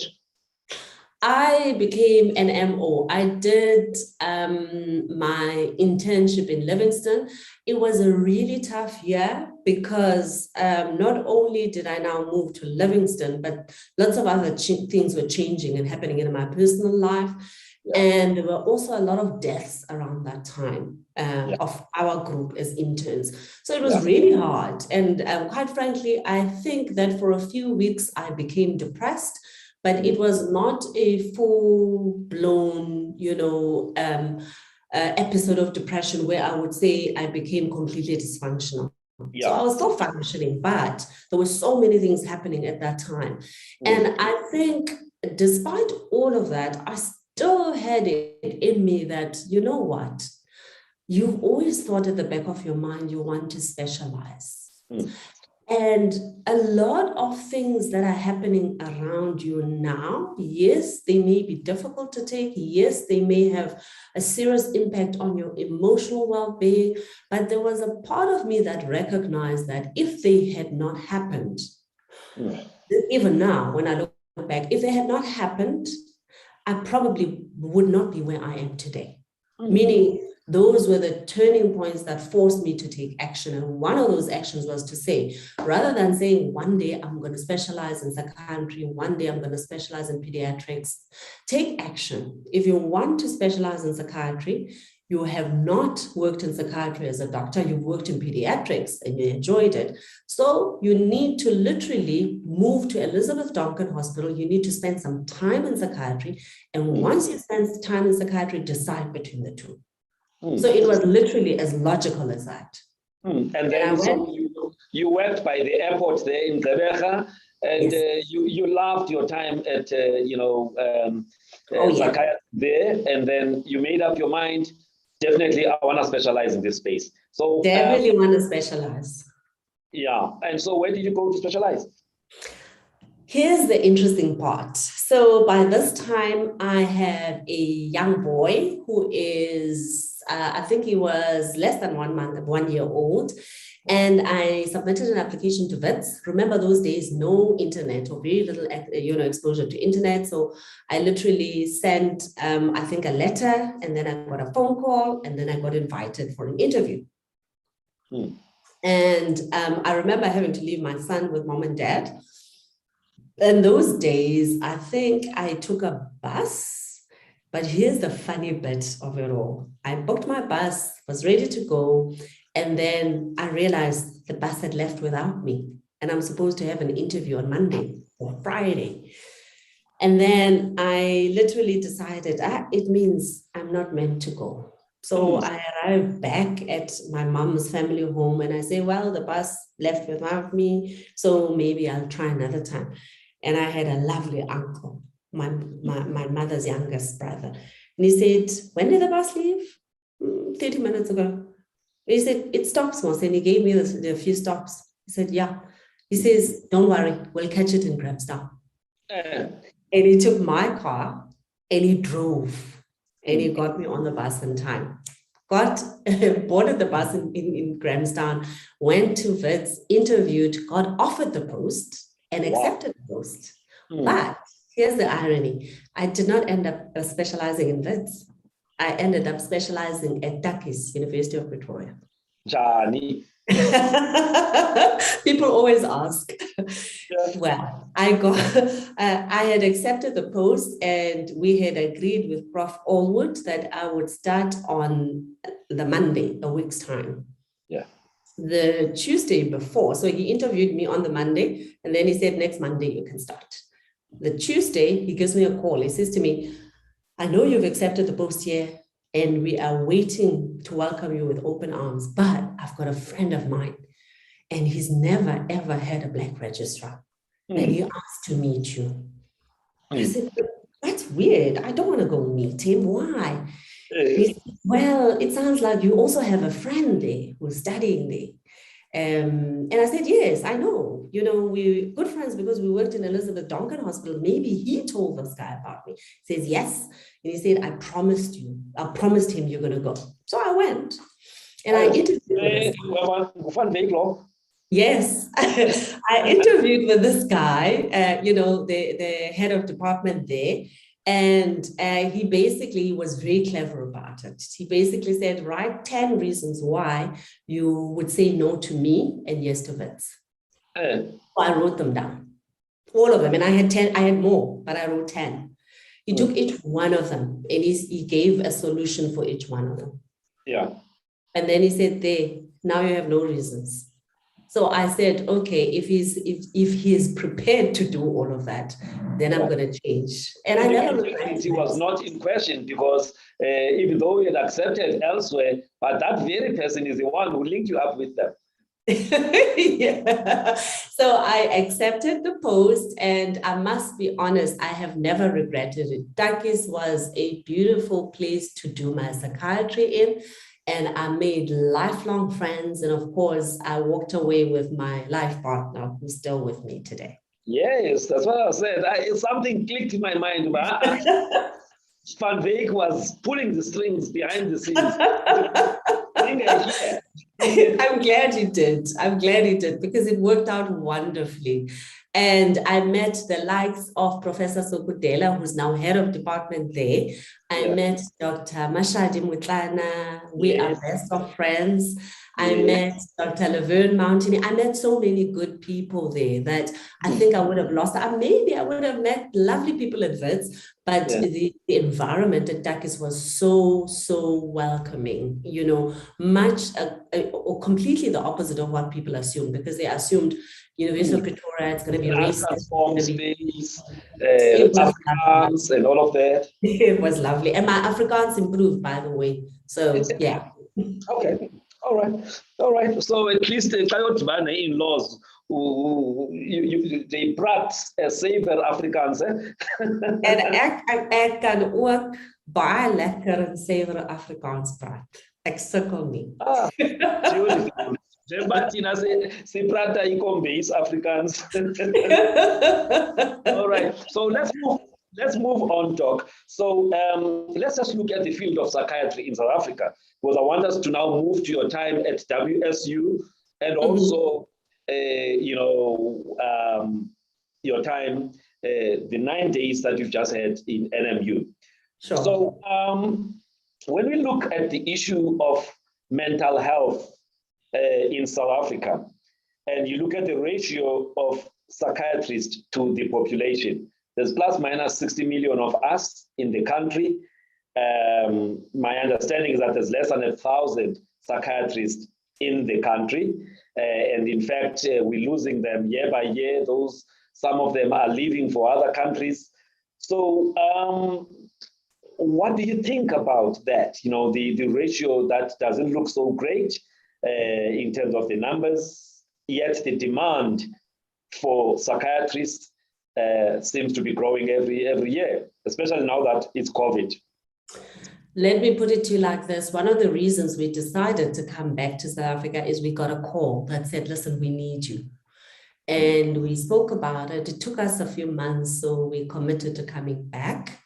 S2: I became an MO. I did my internship in Livingston. It was a really tough year because not only did I now move to Livingston, but lots of other things were changing and happening in my personal life. And there were also a lot of deaths around that time of our group as interns. So it was really hard. And quite frankly, I think that for a few weeks, I became depressed, but it was not a full-blown, episode of depression where I would say I became completely dysfunctional. Yeah. So I was still functioning, but there were so many things happening at that time. And I think despite all of that, I still had it in me that, you know what, you've always thought at the back of your mind, you want to specialize. And a lot of things that are happening around you now, yes, they may be difficult to take. Yes, they may have a serious impact on your emotional well-being. But there was a part of me that recognized that if they had not happened, even now, when I look back, if they had not happened, I probably would not be where I am today. Meaning, those were the turning points that forced me to take action. And one of those actions was to say, rather than saying, one day I'm going to specialize in psychiatry, one day I'm going to specialize in pediatrics, take action. If you want to specialize in psychiatry, you have not worked in psychiatry as a doctor, you've worked in pediatrics and you enjoyed it. So you need to literally move to Elizabeth Duncan Hospital. You need to spend some time in psychiatry. And once you spend time in psychiatry, decide between the two. So it was literally as logical as that.
S1: And then so you worked by the airport there in Gqeberha, and you loved your time at, psychiatry there, and then you made up your mind, definitely I want to specialize in this space. So
S2: definitely want to specialize.
S1: Yeah, and so where did you go to specialize?
S2: Here's the interesting part. So by this time, I have a young boy who is, I think he was less than 1 year old. And I submitted an application to WITS. Remember those days, no internet or very little exposure to internet. So I literally sent, I think, a letter, and then I got a phone call, and then I got invited for an interview. And I remember having to leave my son with mom and dad. In those days, I think I took a bus, but here's the funny bit of it all. I booked my bus, was ready to go, and then I realized the bus had left without me, and I'm supposed to have an interview on Monday or Friday. And then I literally decided, it means I'm not meant to go. So I arrived back at my mom's family home, and I say, well, the bus left without me, so maybe I'll try another time. And I had a lovely uncle, my mother's youngest brother. And he said, when did the bus leave? 30 minutes ago. He said, it stops, Moss. And he gave me the few stops. He said, yeah. He says, don't worry, we'll catch it in Grahamstown. And he took my car and he drove. And he got me on the bus in time. Boarded the bus in Grahamstown, went to WITS, interviewed, got offered the post, and accepted the post. But here's the irony. I did not end up specializing in WITS. I ended up specializing at Tukkies, University of Pretoria.
S1: Johnny.
S2: People always ask. Well, I had accepted the post, and we had agreed with Prof Allwood that I would start on the Monday, a week's time.
S1: Yeah.
S2: The Tuesday before. So he interviewed me on the Monday, and then he said, next Monday you can start. The Tuesday, he gives me a call. He says to me, I know you've accepted the post here, and we are waiting to welcome you with open arms, but I've got a friend of mine, and he's never, ever had a Black registrar, and he asked to meet you. I said, that's weird. I don't want to go meet him. Why? He said, well, it sounds like you also have a friend there who's studying there. And I said, yes, I know. We're good friends because we worked in Elizabeth Duncan Hospital. Maybe he told this guy about me. He says, yes. And he said, I promised him you're going to go. So I went. And I interviewed Yes. I interviewed with this guy, the head of department there. And he basically was very clever about it. He basically said, write 10 reasons why you would say no to me and yes to WITS. So I wrote them down, all of them. And I had 10, I had more, but I wrote 10. He took each one of them and he gave a solution for each one of them.
S1: Yeah. And
S2: then he said, now you have no reasons. So I said, okay, if he's prepared to do all of that, then I'm going to change. And I never
S1: realized he was not in question because even though he had accepted elsewhere, but that very person is the one who linked you up with them.
S2: Yeah. So I accepted the post, and I must be honest, I have never regretted it. Tukkies was a beautiful place to do my psychiatry in. And I made lifelong friends. And of course, I walked away with my life partner who's still with me today.
S1: Yes, that's what I said. Something clicked in my mind. Van Veek was pulling the strings behind the scenes.
S2: I'm glad you did. I'm glad you did, because it worked out wonderfully. And I met the likes of Professor Sokudela, who's now head of department there. I met Dr. Mashadi Mutlana. We are best of friends. I met Dr. Laverne Mountain. I met so many good people there that I think I would have lost. Maybe I would have met lovely people at Wits, but the environment at Takis was so welcoming, you know, much or completely the opposite of what people assumed, because they assumed University of Pretoria, it's going to be racist.
S1: Space, Afrikaans and all of that.
S2: It was lovely. And my Afrikaans improved, by the way. So, yeah.
S1: Okay. All right. So at least the Kayotbane in-laws, they practice savor Afrikaans.
S2: En ek kan ook baie lekker en savor Afrikaans praat. Ek sukkel nie.
S1: But se prata base Afrikaans. All right. So let's move on, Doc. So let's just look at the field of psychiatry in South Africa, because I want us to now move to your time at WSU and also, your time, the 9 days that you've just had in NMU.
S2: Sure.
S1: So when we look at the issue of mental health in South Africa, and you look at the ratio of psychiatrists to the population, there's plus minus 60 million of us in the country. My understanding is that there's less than 1,000 psychiatrists in the country. And in fact, we're losing them year by year. Some of them are leaving for other countries. So what do you think about that? The ratio that doesn't look so great in terms of the numbers, yet the demand for psychiatrists seems to be growing every year, especially now that it's COVID.
S2: Let me put it to you like this. One of the reasons we decided to come back to South Africa is we got a call that said, listen, we need you. And we spoke about it. It took us a few months, so we committed to coming back.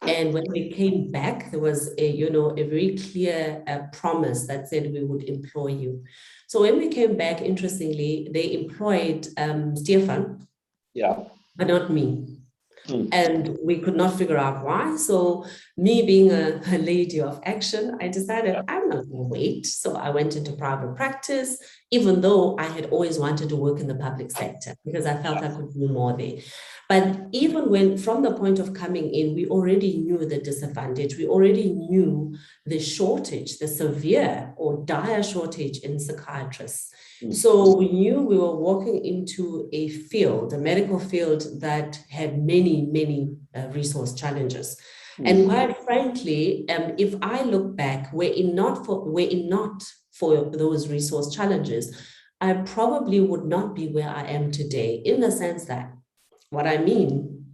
S2: And when we came back, there was a very clear promise that said we would employ you. So when we came back, interestingly, they employed Stefan, but not me. And we could not figure out why. So me being a lady of action, I decided I'm not going to wait. So I went into private practice, even though I had always wanted to work in the public sector because I felt I could do more there. But even when, from the point of coming in, we already knew the disadvantage. We already knew the shortage, the severe or dire shortage in psychiatrists. So we knew we were walking into a field, a medical field that had many resource challenges. And quite frankly, if I look back, were it not for those resource challenges, I probably would not be where I am today, in the sense that what I mean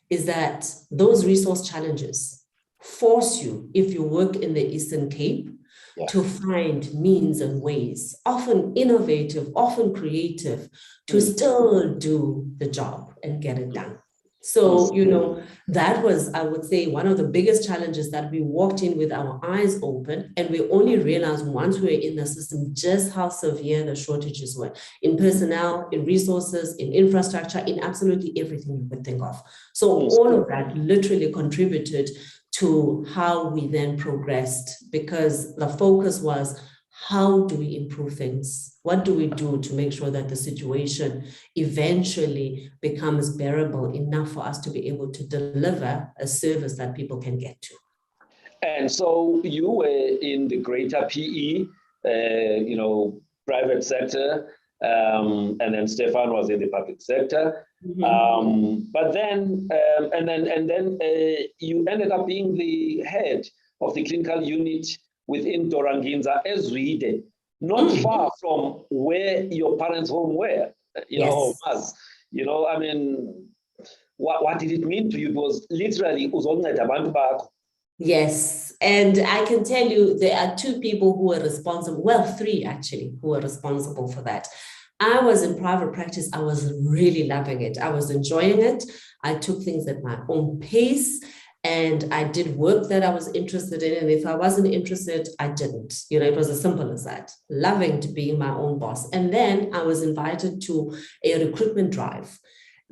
S2: is that those resource challenges force you, if you work in the Eastern Cape, to find means and ways, often innovative, often creative, to still do the job and get it done. So, that was, I would say, one of the biggest challenges that we walked in with our eyes open, and we only realized once we were in the system just how severe the shortages were in personnel, in resources, in infrastructure, in absolutely everything you could think of. So all of that literally contributed to how we then progressed, because the focus was, how do we improve things? What do we do to make sure that the situation eventually becomes bearable enough for us to be able to deliver a service that people can get to?
S1: And so you were in the greater PE, private sector, and then Stefan was in the public sector. But then, you ended up being the head of the clinical unit within Doranginza as Reed, not far from where your parents' home were, was. What did it mean to you? It was literally
S2: Yes, and I can tell you there are two people who were responsible, well, three actually, who were responsible for that. I was in private practice. I was really loving it. I was enjoying it. I took things at my own pace, and I did work that I was interested in. And if I wasn't interested, I didn't. It was as simple as that. Loving to be my own boss. And then I was invited to a recruitment drive.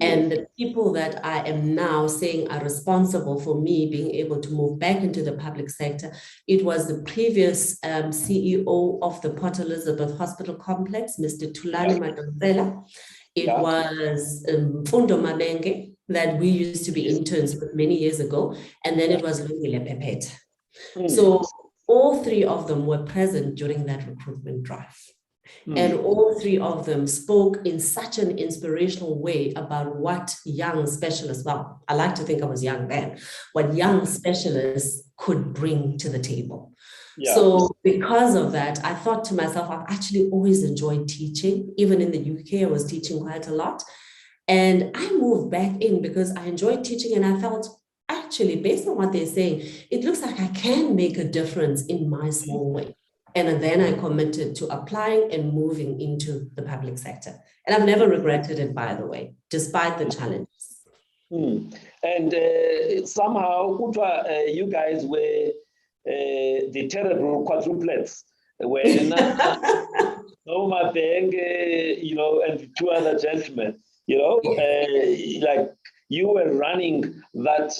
S2: And the people that I am now saying are responsible for me being able to move back into the public sector, it was the previous CEO of the Port Elizabeth Hospital Complex, Mr. Tulani Madonsela. It was Fundi that we used to be interns with many years ago, and then it was Lungile Pepeta. So all three of them were present during that recruitment drive. And all three of them spoke in such an inspirational way about what young specialists, well, I like to think I was young then, what young specialists could bring to the table. So because of that, I thought to myself, I've actually always enjoyed teaching. Even in the UK, I was teaching quite a lot. And I moved back in because I enjoyed teaching, and I felt, actually, based on what they're saying, it looks like I can make a difference in my small way. And then I committed to applying and moving into the public sector. And I've never regretted it, by the way, despite the challenges.
S1: And somehow, you guys were the terrible quadruplets. When Noma Beng, and two other gentlemen, like you were running that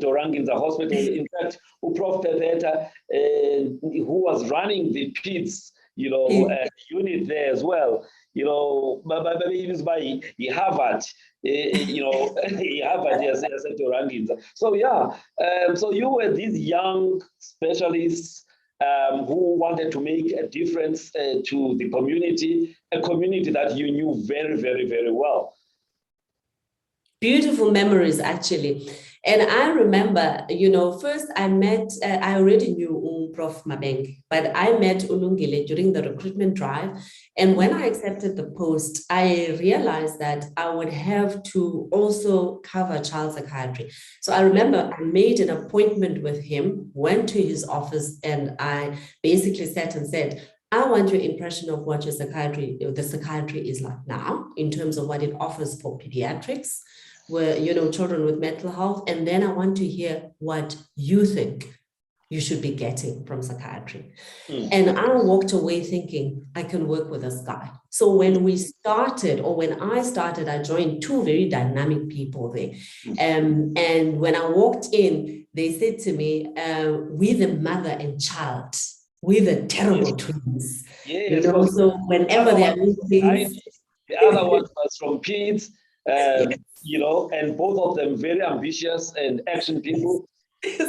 S1: Dorang in the hospital. In fact, Prof Pepeta, who was running the PIDS, unit there as well. But he was by Harvard, Harvard as a Dorangins. So so you were these young specialists who wanted to make a difference to the community, a community that you knew very, very, very well.
S2: Beautiful memories, actually. And I remember, first I met, I already knew Prof Mabeng, but I met Ulungile during the recruitment drive. And when I accepted the post, I realized that I would have to also cover child psychiatry. So I remember I made an appointment with him, went to his office, and I basically sat and said, I want your impression of what the psychiatry is like now in terms of what it offers for pediatrics, where, children with mental health. And then I want to hear what you think you should be getting from psychiatry. And I walked away thinking, I can work with this guy. So when we started, or when I started, I joined two very dynamic people there. And when I walked in, they said to me, we're the mother and child. We're the terrible twins. So whenever they are meetings,
S1: the other one was from PIDS, and both of them very ambitious and action people.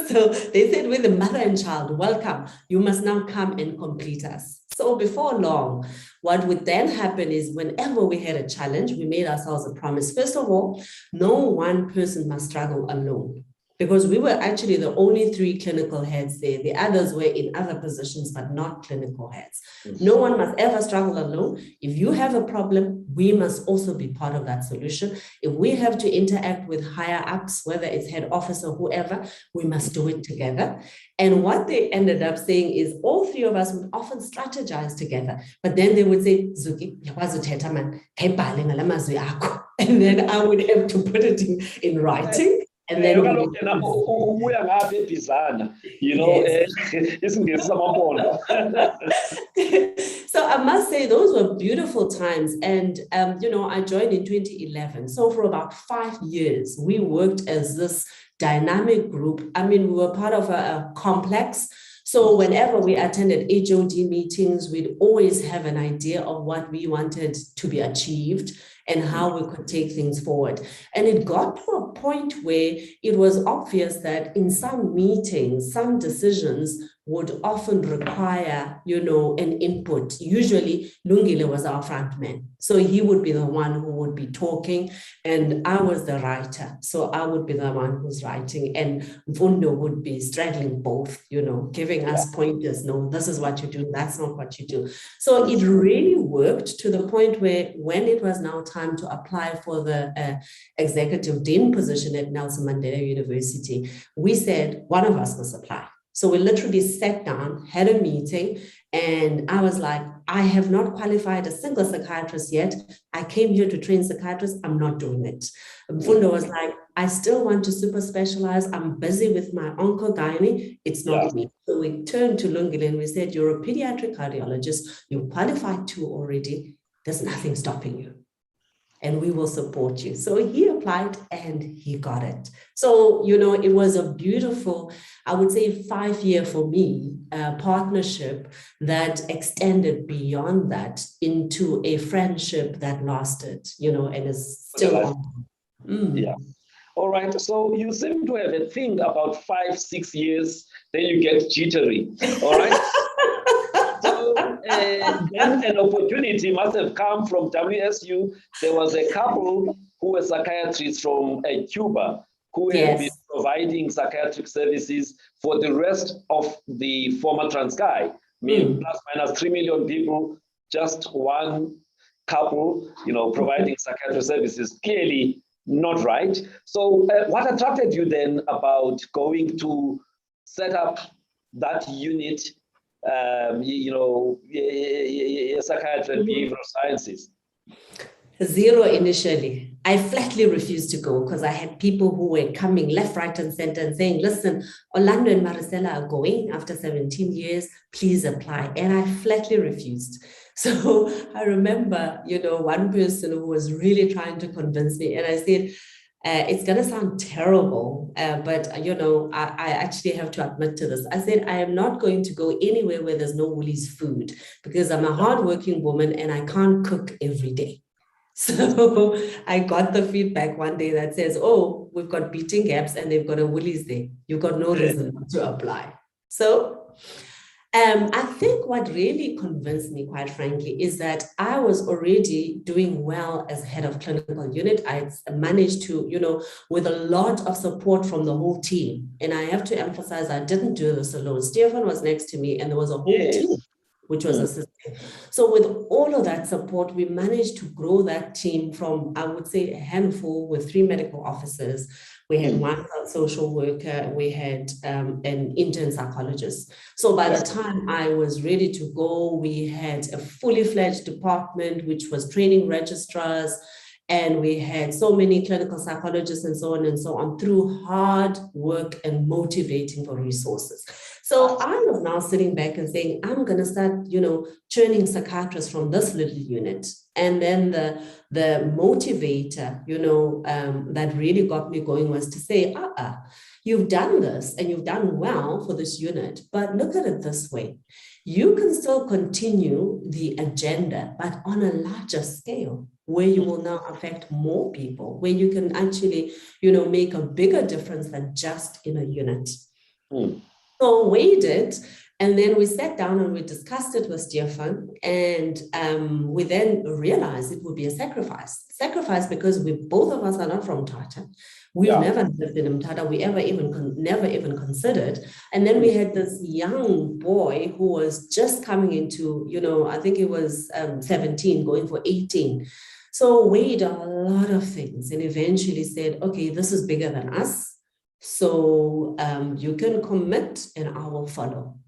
S2: So they said, we're the mother and child, welcome. You must now come and complete us. So before long, what would then happen is whenever we had a challenge, we made ourselves a promise. First of all, no one person must struggle alone, because we were actually the only three clinical heads there. The others were in other positions, but not clinical heads. No one must ever struggle alone. If you have a problem, we must also be part of that solution. If we have to interact with higher ups, whether it's head office or whoever, we must do it together. And what they ended up saying is all three of us would often strategize together, but then they would say, Zuki, and then I would have to put it in writing. And then so I must say those were beautiful times. And, I joined in 2011. So for about 5 years, we worked as this dynamic group. I mean, we were part of a complex. So whenever we attended HOD meetings, we'd always have an idea of what we wanted to be achieved and how we could take things forward. And it got to a point where it was obvious that in some meetings, some decisions would often require, an input. Usually, Lungile was our front man. So he would be the one who would be talking, and I was the writer. So I would be the one who's writing, and Fundi would be straddling both, giving us pointers. No, this is what you do. That's not what you do. So it really worked to the point where when it was now time to apply for the executive dean position at Nelson Mandela University, we said one of us must apply. So we literally sat down, had a meeting, and I was like, I have not qualified a single psychiatrist yet. I came here to train psychiatrists. I'm not doing it. Fundi was like, I still want to super specialize. I'm busy with my onco-gynae. It's not me. So we turned to Lungile and we said, you're a pediatric cardiologist. You qualified 2 already. There's nothing stopping you. and we will support you. So he applied and he got it. So, you know, it was a beautiful, I would say 5-year for me, partnership that extended beyond that into a friendship that lasted, you know, and is still on.
S1: Yeah. All right. So you seem to have a thing about 5-6 years, then you get jittery. All right. So then an opportunity must have come from WSU. There was a couple who were psychiatrists from Cuba who had been providing psychiatric services for the rest of the former Transkei. I mean, plus minus 3 million people, just one couple, you know, providing psychiatric services. Clearly not right. So what attracted you then about going to set up that unit, you know, psychiatry and behavioral sciences?
S2: Zero initially. I flatly refused to go because I had people who were coming left, right, and center and saying, listen, Orlando and Maricela are going after 17 years, please apply. And I flatly refused. So I remember, you know, one person who was really trying to convince me, and I said, it's going to sound terrible, but, you know, I actually have to admit to this. I said, I am not going to go anywhere where there's no Woolies food because I'm a hardworking woman and I can't cook every day. So I got the feedback one day that says, oh, we've got Beating Gaps and they've got a Woolies there. You've got no reason not to apply. So I think what really convinced me, quite frankly, is that I was already doing well as head of clinical unit. I managed to, you know, with a lot of support from the whole team. And I have to emphasize, I didn't do this alone. Stefan was next to me and there was a whole team which was assisting. So with all of that support, we managed to grow that team from, I would say, a handful with 3 medical officers. We had one social worker, we had an intern psychologist. So by the time I was ready to go, we had a fully fledged department, which was training registrars, and we had so many clinical psychologists and so on through hard work and motivating for resources. So I was now sitting back and saying, I'm going to start, you know, churning psychiatrists from this little unit. And then the motivator, you know, that really got me going was to say, you've done this and you've done well for this unit, but look at it this way. You can still continue the agenda, but on a larger scale, where you will now affect more people, where you can actually, you know, make a bigger difference than just in a unit. So we did, and then we sat down and we discussed it with Stefan, and we then realized it would be a sacrifice. Sacrifice because both of us are not from Tata. We've never lived in Mthatha. We never even considered. And then we had this young boy who was just coming into, you know, I think he was 17, going for 18. So weighed a lot of things and eventually said, okay, this is bigger than us. So you can commit and I will follow.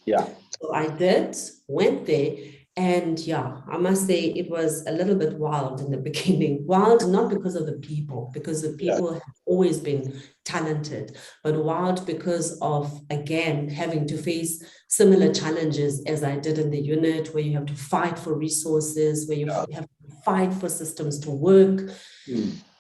S1: Yeah.
S2: So I did, went there. And yeah, I must say it was a little bit wild in the beginning. Wild, not because of the people, because the people have always been talented, but wild because of, again, having to face similar challenges as I did in the unit, where you have to fight for resources, where you have to fight for systems to work.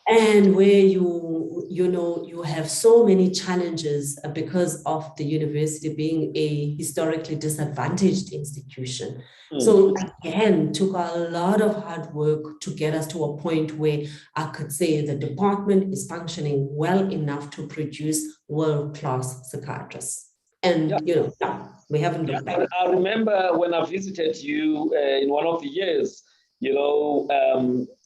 S2: And where you have so many challenges because of the university being a historically disadvantaged institution. So again, took a lot of hard work to get us to a point where I could say the department is functioning well enough to produce world-class psychiatrists. And, we haven't looked back.
S1: I remember when I visited you in one of the years,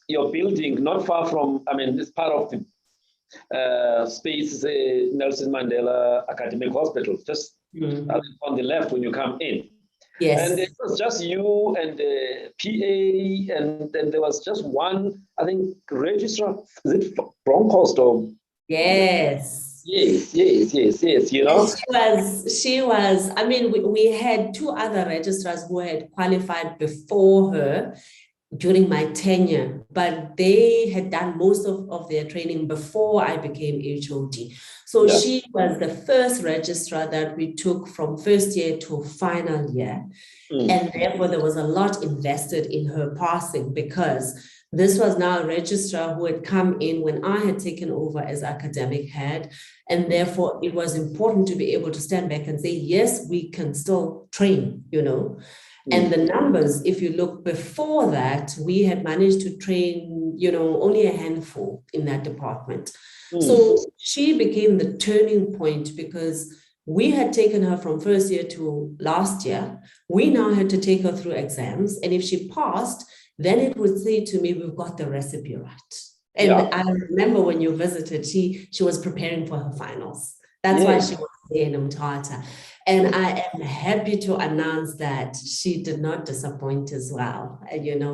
S1: your building, not far from, it's part of the space, Nelson Mandela Academic Hospital, just on the left when you come in.
S2: Yes.
S1: And it was just you and the PA, and then there was just one, I think, registrar. Is it Bronkhorst or?
S2: Yes.
S1: Yes.
S2: She was, we had 2 other registrars who had qualified before her during my tenure, but they had done most of their training before I became HOD. So she was the first registrar that we took from first year to final year. And therefore there was a lot invested in her passing because This was now a registrar who had come in when I had taken over as academic head. And therefore, it was important to be able to stand back and say, yes, we can still train, And the numbers, if you look before that, we had managed to train, only a handful in that department. So she became the turning point because we had taken her from first year to last year. We now had to take her through exams. And if she passed, then it would say to me, we've got the recipe right. And I remember when you visited, she was preparing for her finals. That's why she was there in Umtata. And I am happy to announce that she did not disappoint as well.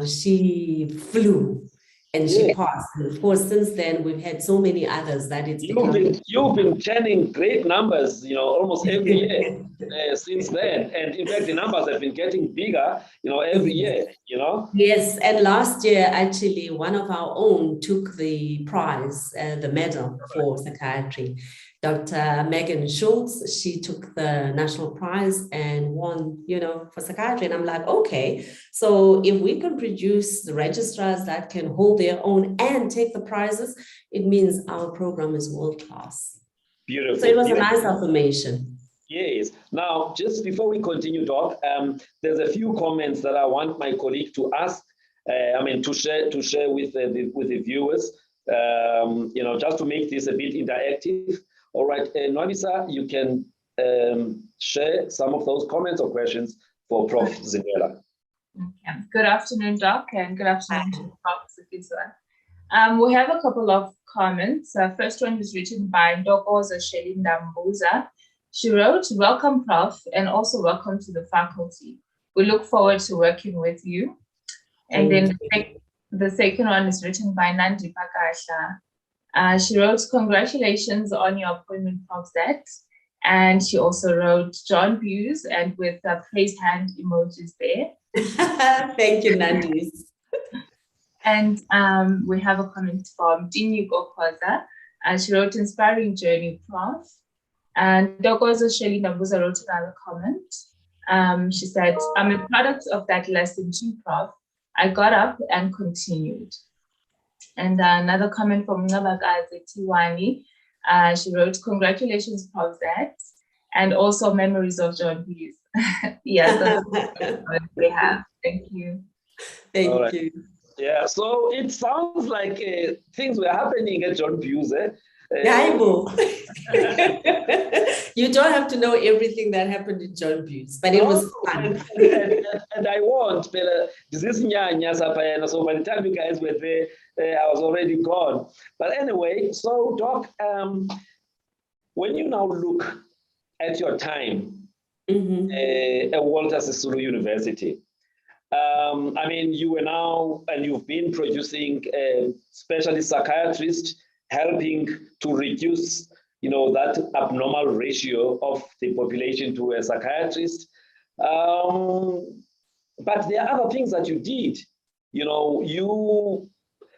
S2: She flew and she passed. And of course, since then, we've had so many others that it's
S1: You've been turning great numbers, almost every year since then. And in fact, the numbers have been getting bigger, every year,
S2: Yes, and last year, actually, one of our own took the prize, the medal for psychiatry. Dr. Megan Schultz, she took the national prize and won, for psychiatry. And I'm like, okay, so if we can produce the registrars that can hold their own and take the prizes, it means our program is world-class.
S1: Beautiful.
S2: So it was a nice affirmation.
S1: Yes. Now, just before we continue, Doc, there's a few comments that I want my colleague to ask, to share with the viewers, just to make this a bit interactive. All right, Nwabisa, you can share some of those comments or questions for Prof. Zingela.
S3: Okay. Good afternoon, Doc, and good afternoon to Prof. Zukiswa. We have a couple of comments. First one is written by Ndokoza Shelinda. She wrote, "Welcome, Prof, and also welcome to the faculty. We look forward to working with you." And then the second one is written by Nandi Pakasha. She wrote, "Congratulations on your appointment, Prof. Z." And she also wrote John Buse and with praise hand emojis there.
S2: Thank you, Nandi.
S3: And we have a comment from Dinu Gokwaza. She wrote, "Inspiring journey, Prof." And Dogozo Shelley Nabuza wrote another comment. She said, "I'm a product of that lesson too, Prof. I got up and continued." And another comment from Ngabagaze Tiwani. She wrote, "Congratulations, Prof. Z." And also memories of John Hughes. Yes, that's what we have. Thank you.
S2: Thank you.
S1: Yeah, so it sounds like things were happening at John Hughes.
S2: You don't have to know everything that happened in John Buse, but it was fun.
S1: And I won't, but this is Nyanya Sapayana. So by the time you guys were there, I was already gone. But anyway, so Doc, when you now look at your time at Walter Sisulu University, you were now, and you've been producing specialist psychiatrists, helping to reduce, that abnormal ratio of the population to a psychiatrist. But there are other things that you did. You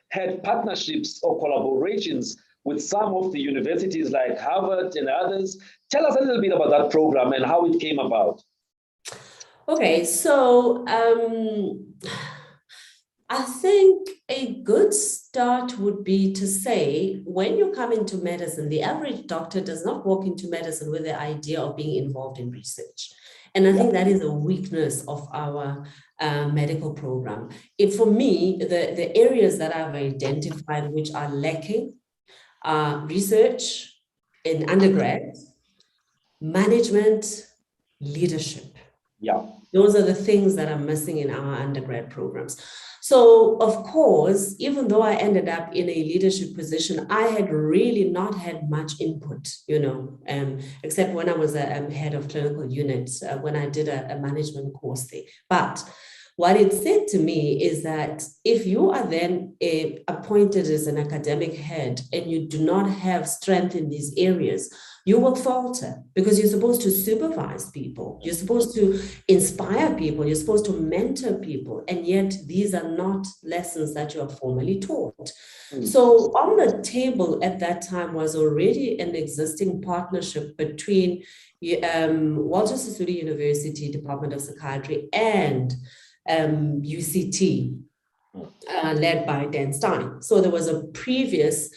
S1: had partnerships or collaborations with some of the universities like Harvard and others. Tell us a little bit about that program and how it came about.
S2: Okay, so I think a good start would be to say, when you come into medicine, the average doctor does not walk into medicine with the idea of being involved in research. And I think that is a weakness of our medical program. For me, the areas that I've identified which are lacking are research in undergrad, management, leadership.
S1: Yeah.
S2: Those are the things that are missing in our undergrad programs. So, of course, even though I ended up in a leadership position, I had really not had much input, except when I was a head of clinical units, when I did a management course there. But what it said to me is that if you are then appointed as an academic head and you do not have strength in these areas, you will falter, because you're supposed to supervise people. You're supposed to inspire people. You're supposed to mentor people. And yet these are not lessons that you are formally taught. So on the table at that time was already an existing partnership between Walter Sisulu University Department of Psychiatry and UCT. led by Dan Stein. So there was a previous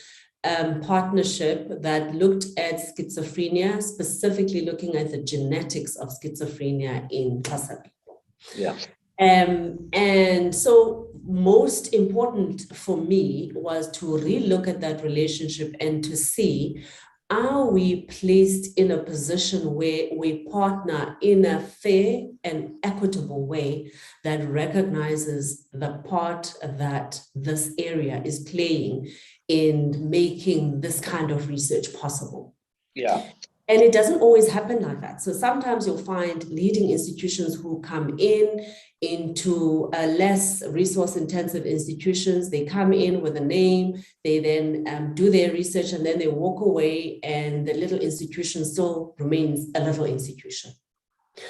S2: partnership that looked at schizophrenia, specifically looking at the genetics of schizophrenia in Xhosa people.
S1: Yeah.
S2: And so most important for me was to relook at that relationship and to see, are we placed in a position where we partner in a fair and equitable way that recognizes the part that this area is playing in making this kind of research possible?
S1: Yeah.
S2: And it doesn't always happen like that. So sometimes you'll find leading institutions who come into less resource-intensive institutions. They come in with a name, they then do their research, and then they walk away, and the little institution still remains a little institution.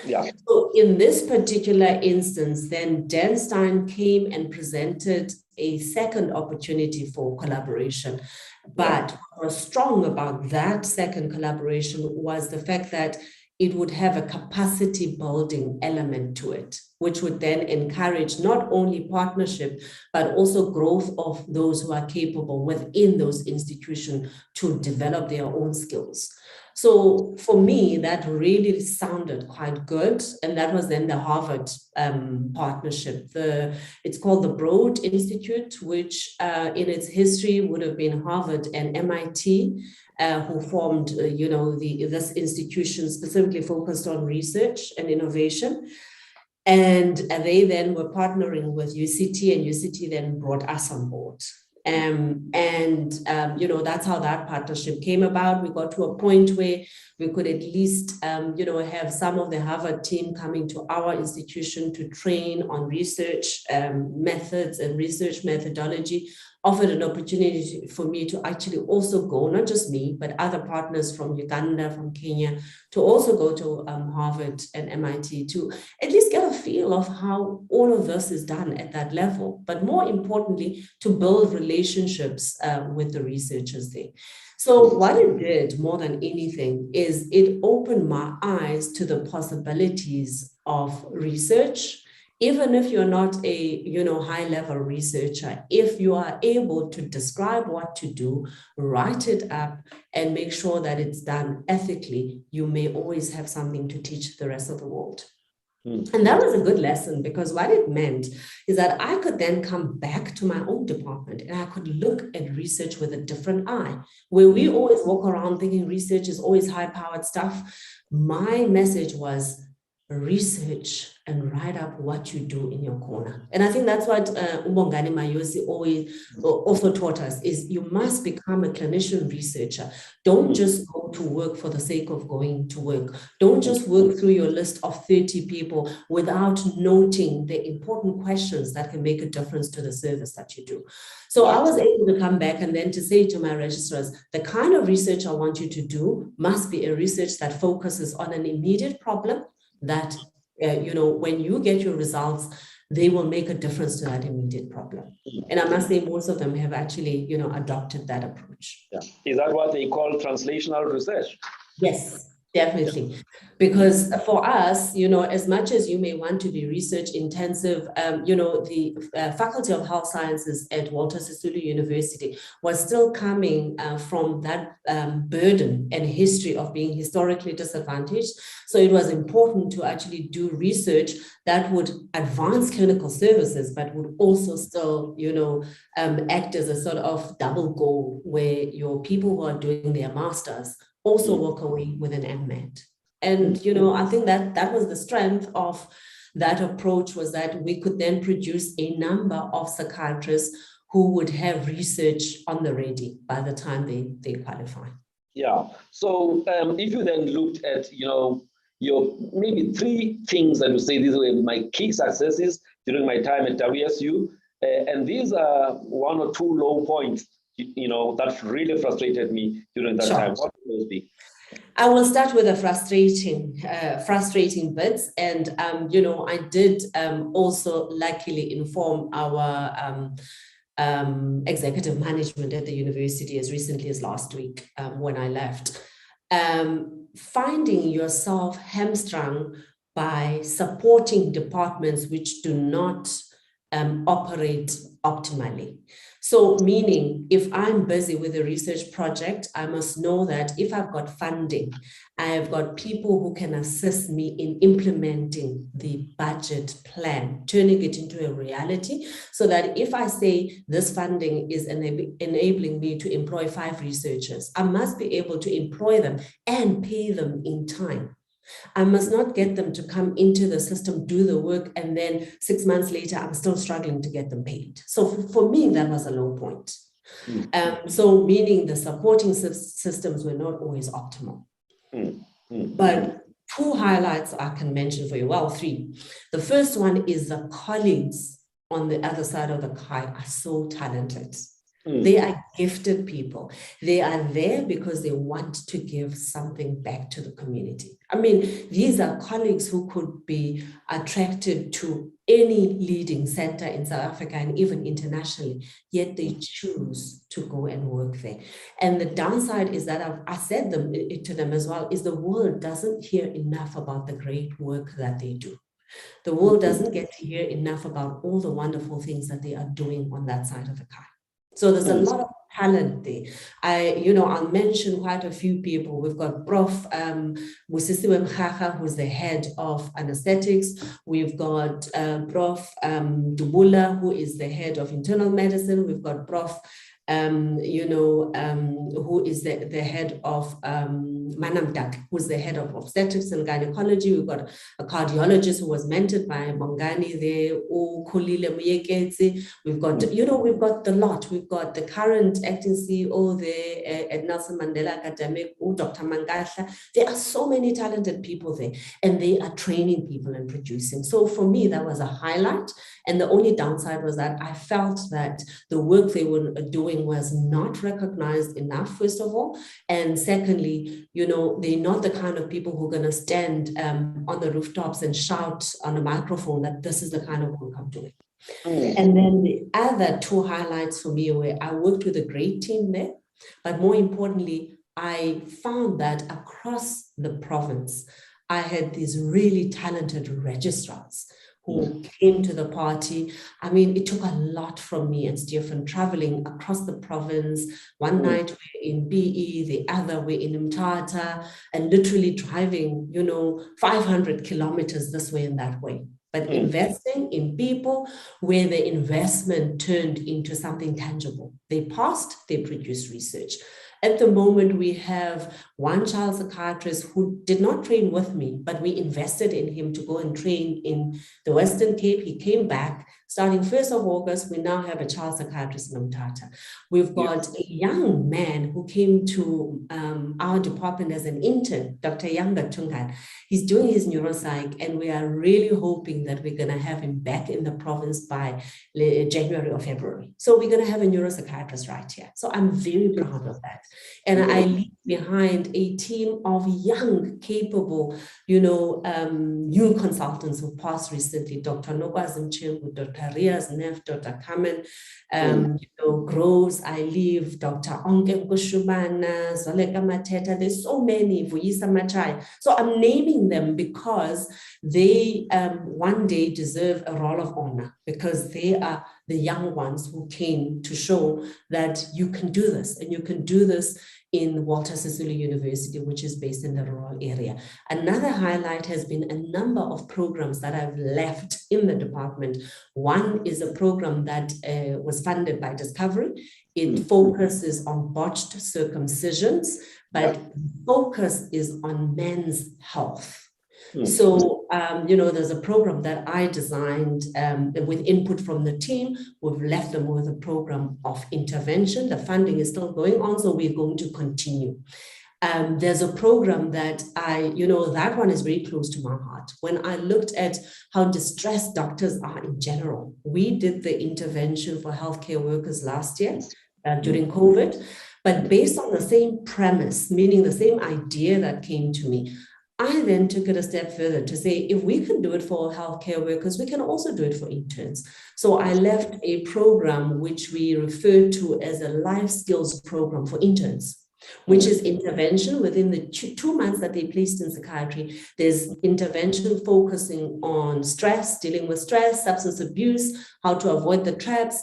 S1: Yeah.
S2: So in this particular instance, then Dan Stein came and presented a second opportunity for collaboration. But what was strong about that second collaboration was the fact that it would have a capacity building element to it, which would then encourage not only partnership, but also growth of those who are capable within those institutions to develop their own skills. So for me, that really sounded quite good. And that was then the Harvard partnership. It's called the Broad Institute, which in its history would have been Harvard and MIT, who formed, this institution specifically focused on research and innovation. And they then were partnering with UCT, and UCT then brought us on board. That's how that partnership came about. We got to a point where we could at least, have some of the Harvard team coming to our institution to train on research methods and research methodology, offered an opportunity for me to actually also go, not just me, but other partners from Uganda, from Kenya, to also go to Harvard and MIT to at least get a feel of how all of this is done at that level, but more importantly, to build relationships with the researchers there. So what it did more than anything is it opened my eyes to the possibilities of research. Even if you're not a high-level researcher, if you are able to describe what to do, write it up, and make sure that it's done ethically, you may always have something to teach the rest of the world. And that was a good lesson, because what it meant is that I could then come back to my own department and I could look at research with a different eye. Where we always walk around thinking research is always high-powered stuff, my message was research and write up what you do in your corner. And I think that's what Ubongani Mayosi also taught us, is you must become a clinician researcher. Don't just go to work for the sake of going to work. Don't just work through your list of 30 people without noting the important questions that can make a difference to the service that you do. So I was able to come back and then to say to my registrars, the kind of research I want you to do must be a research that focuses on an immediate problem that, when you get your results, they will make a difference to that immediate problem. And I must say most of them have actually, adopted that approach.
S1: Yeah. Is that what they call translational research?
S2: Yes, definitely. Because for us, as much as you may want to be research intensive, the Faculty of Health Sciences at Walter Sisulu University was still coming from that burden and history of being historically disadvantaged. So it was important to actually do research that would advance clinical services, but would also still, act as a sort of double goal, where your people who are doing their masters also walk away with an MMed. And, I think that was the strength of that approach, was that we could then produce a number of psychiatrists who would have research on the ready by the time they qualify.
S1: Yeah. So if you then looked at, your maybe three things that you say, these were my key successes during my time at WSU, and these are one or two low points, that really frustrated me during that time. What would those be?
S2: I will start with the frustrating bits. And, I did also luckily inform our executive management at the university as recently as last week when I left. Finding yourself hamstrung by supporting departments which do not operate optimally. So meaning if I'm busy with a research project, I must know that if I've got funding, I have got people who can assist me in implementing the budget plan, turning it into a reality, so that if I say this funding is enabling me to employ 5 researchers, I must be able to employ them and pay them in time. I must not get them to come into the system, do the work, and then 6 months later, I'm still struggling to get them paid. So for me, that was a low point. So meaning the supporting systems were not always optimal. But 2 highlights I can mention for you, well, 3. The first one is the colleagues on the other side of the kite are so talented. They are gifted people. They are there because they want to give something back to the community. I mean, these are colleagues who could be attracted to any leading center in South Africa and even internationally, yet they choose to go and work there. And the downside is that I said to them as well, is the world doesn't hear enough about the great work that they do. The world doesn't get to hear enough about all the wonderful things that they are doing on that side of the kite. So there's a lot of talent there. I'll mention quite a few people. We've got Prof. Who's the head of anesthetics. We've got Prof. Dubula, who is the head of internal medicine. We've got Prof. Who is the head of Manamdak, who's the head of obstetrics and gynecology. We've got a cardiologist who was mentored by Mongani there, we've got, we've got the lot. We've got the current acting CEO there at Nelson Mandela Academic, Dr. Mangasha. There are so many talented people there, and they are training people and producing. So for me, that was a highlight. And the only downside was that I felt that the work they were doing was not recognized enough, first of all. And secondly, they're not the kind of people who are going to stand on the rooftops and shout on a microphone that this is the kind of work I'm doing. And then the other 2 highlights for me were I worked with a great team there, but more importantly, I found that across the province, I had these really talented registrars who came to the party. I mean, it took a lot from me and Stefan traveling across the province. One night we're in BE, the other we're in Mthatha, and literally driving, 500 kilometers this way and that way. But investing in people where the investment turned into something tangible. They passed, they produced research. At the moment, we have one child psychiatrist who did not train with me, but we invested in him to go and train in the Western Cape. He came back. Starting 1st of August, we now have a child psychiatrist in Mthatha. We've got a young man who came to our department as an intern, Dr. Yanga Tungan. He's doing his neuropsych, and we are really hoping that we're going to have him back in the province by January or February. So we're going to have a neuropsychiatrist right here. So I'm very proud of that. And I leave behind a team of young, capable, new consultants who passed recently, Dr. Nobazim Chengu, Dr. Riaz Nef, Dr. Kamen, Groves, I leave, Dr. Onke Kushubana, Zoleka Mateta, there's so many, Vuyisa Machai. So I'm naming them because they one day deserve a roll of honor, because they are the young ones who came to show that you can do this, and you can do this in Walter Sisulu University, which is based in the rural area. Another highlight has been a number of programs that I've left in the department. One is a program that was funded by Discovery. It focuses on botched circumcisions, but focus is on men's health. So, there's a program that I designed with input from the team. We've left them with a program of intervention. The funding is still going on, so we're going to continue. There's a program that that one is very close to my heart. When I looked at how distressed doctors are in general, we did the intervention for healthcare workers last year during COVID, but based on the same premise, meaning the same idea that came to me. I then took it a step further to say, if we can do it for healthcare workers, we can also do it for interns. So I left a program which we refer to as a life skills program for interns. which is intervention within the 2 months that they placed in psychiatry. There's intervention focusing on stress, dealing with stress, substance abuse, how to avoid the traps,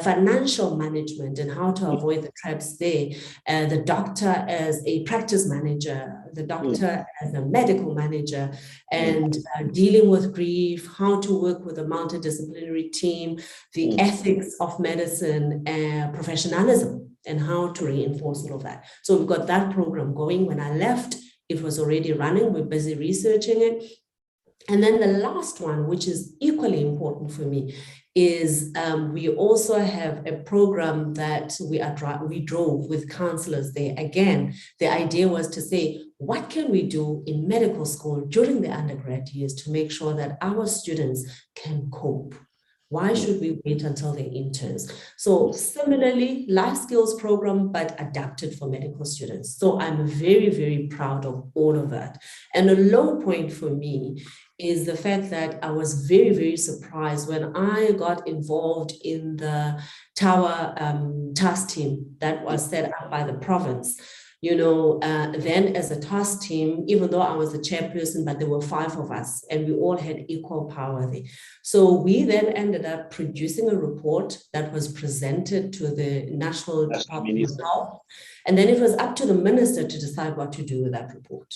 S2: financial management and how to avoid the traps there. The doctor as a practice manager, the doctor as a medical manager, and dealing with grief, how to work with a multidisciplinary team, the ethics of medicine, professionalism, and how to reinforce all of that. So we've got that program going. When I left, it was already running. We're busy researching it. And then the last one, which is equally important for me, is we also have a program that we drove with counselors there. Again, the idea was to say, what can we do in medical school during the undergrad years to make sure that our students can cope? Why should we wait until they're interns? So similarly, life skills program, but adapted for medical students. So I'm very, very proud of all of that. And a low point for me is the fact that I was very, very surprised when I got involved in the Tower task team that was set up by the province. You know, then as a task team, even though I was the chairperson, but there were 5 of us and we all had equal power there. So we then ended up producing a report that was presented to the National Department of Health. And then it was up to the minister to decide what to do with that report.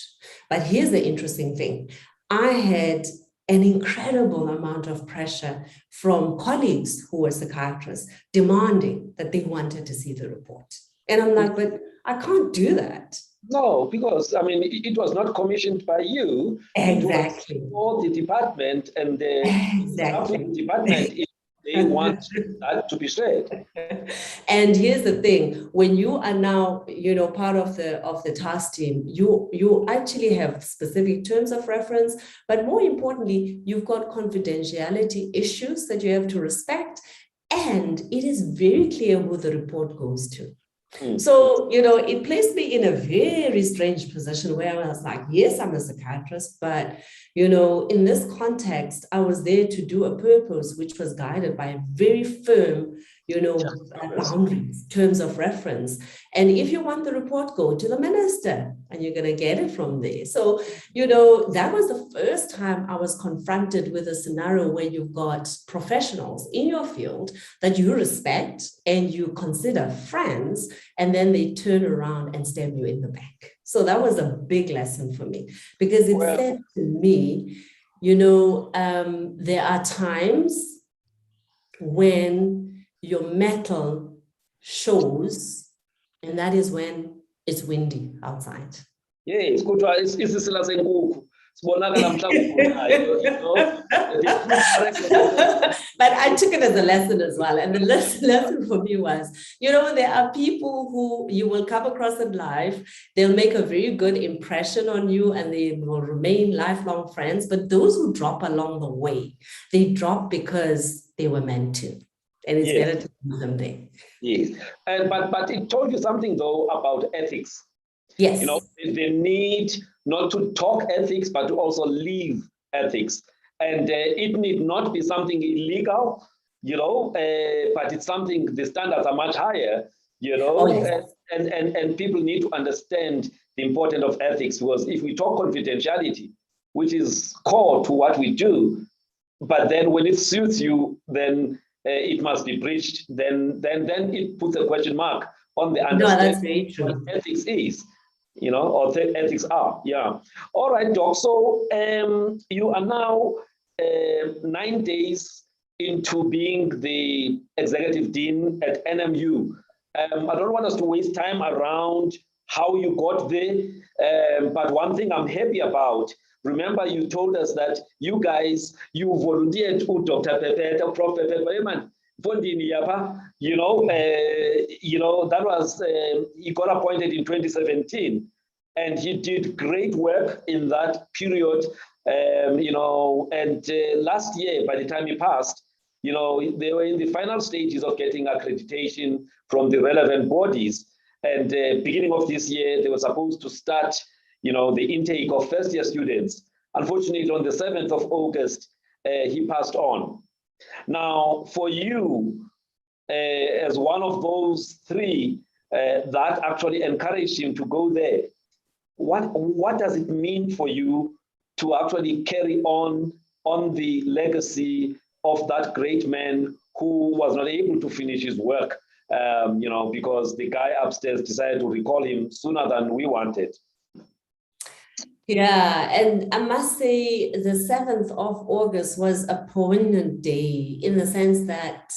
S2: But here's the interesting thing. I had an incredible amount of pressure from colleagues who were psychiatrists demanding that they wanted to see the report. And I'm like, but I can't do that.
S1: No, because, I mean, it was not commissioned by you.
S2: Exactly.
S1: It was for the department, and the department, they want that to be shared.
S2: And here's the thing, when you are now, you know, part of the task team, you actually have specific terms of reference, but more importantly, you've got confidentiality issues that you have to respect, and it is very clear who the report goes to. So, you know, it placed me in a very strange position where I was like, yes, I'm a psychiatrist, but, you know, in this context, I was there to do a purpose which was guided by very firm, you know, boundaries, terms of reference. And if you want the report, go to the minister and you're going to get it from there. So, you know, that was the first time I was confronted with a scenario where you've got professionals in your field that you respect and you consider friends, and then they turn around and stab you in the back. So that was a big lesson for me, because it said to me, you know, there are times when your mettle shows, and that is when it's windy outside.
S1: Yes, but
S2: I took it as a lesson as well. And the lesson for me was, you know, there are people who you will come across in life, they'll make a very good impression on you and they will remain lifelong friends. But those who drop along the way, they drop because they were meant to. And it's better to leave them there.
S1: Yes. But it told you something, though, about ethics.
S2: Yes.
S1: You know, the need not to talk ethics, but to also live ethics. And it need not be something illegal, you know, but it's something, the standards are much higher, you know, and people need to understand the importance of ethics, because if we talk confidentiality, which is core to what we do, but then when it suits you, then it must be breached, then it puts a question mark on the understanding of what ethics is. You know, or ethics are, yeah. All right, Doc, so you are now 9 days into being the executive dean at NMU. I don't want us to waste time around how you got there, but one thing I'm happy about, remember you told us that you guys, you volunteered to Dr. Pepeta, Prof. Pepeta, Fundi, you know, that was, he got appointed in 2017, and he did great work in that period, you know, and last year, by the time he passed, you know, they were in the final stages of getting accreditation from the relevant bodies, and beginning of this year, they were supposed to start, you know, the intake of first-year students. Unfortunately, on the 7th of August, he passed on. Now, for you, as one of those 3 that actually encouraged him to go there. What does it mean for you to actually carry on the legacy of that great man who was not able to finish his work, because the guy upstairs decided to recall him sooner than we wanted?
S2: Yeah, and I must say the 7th of August was a poignant day in the sense that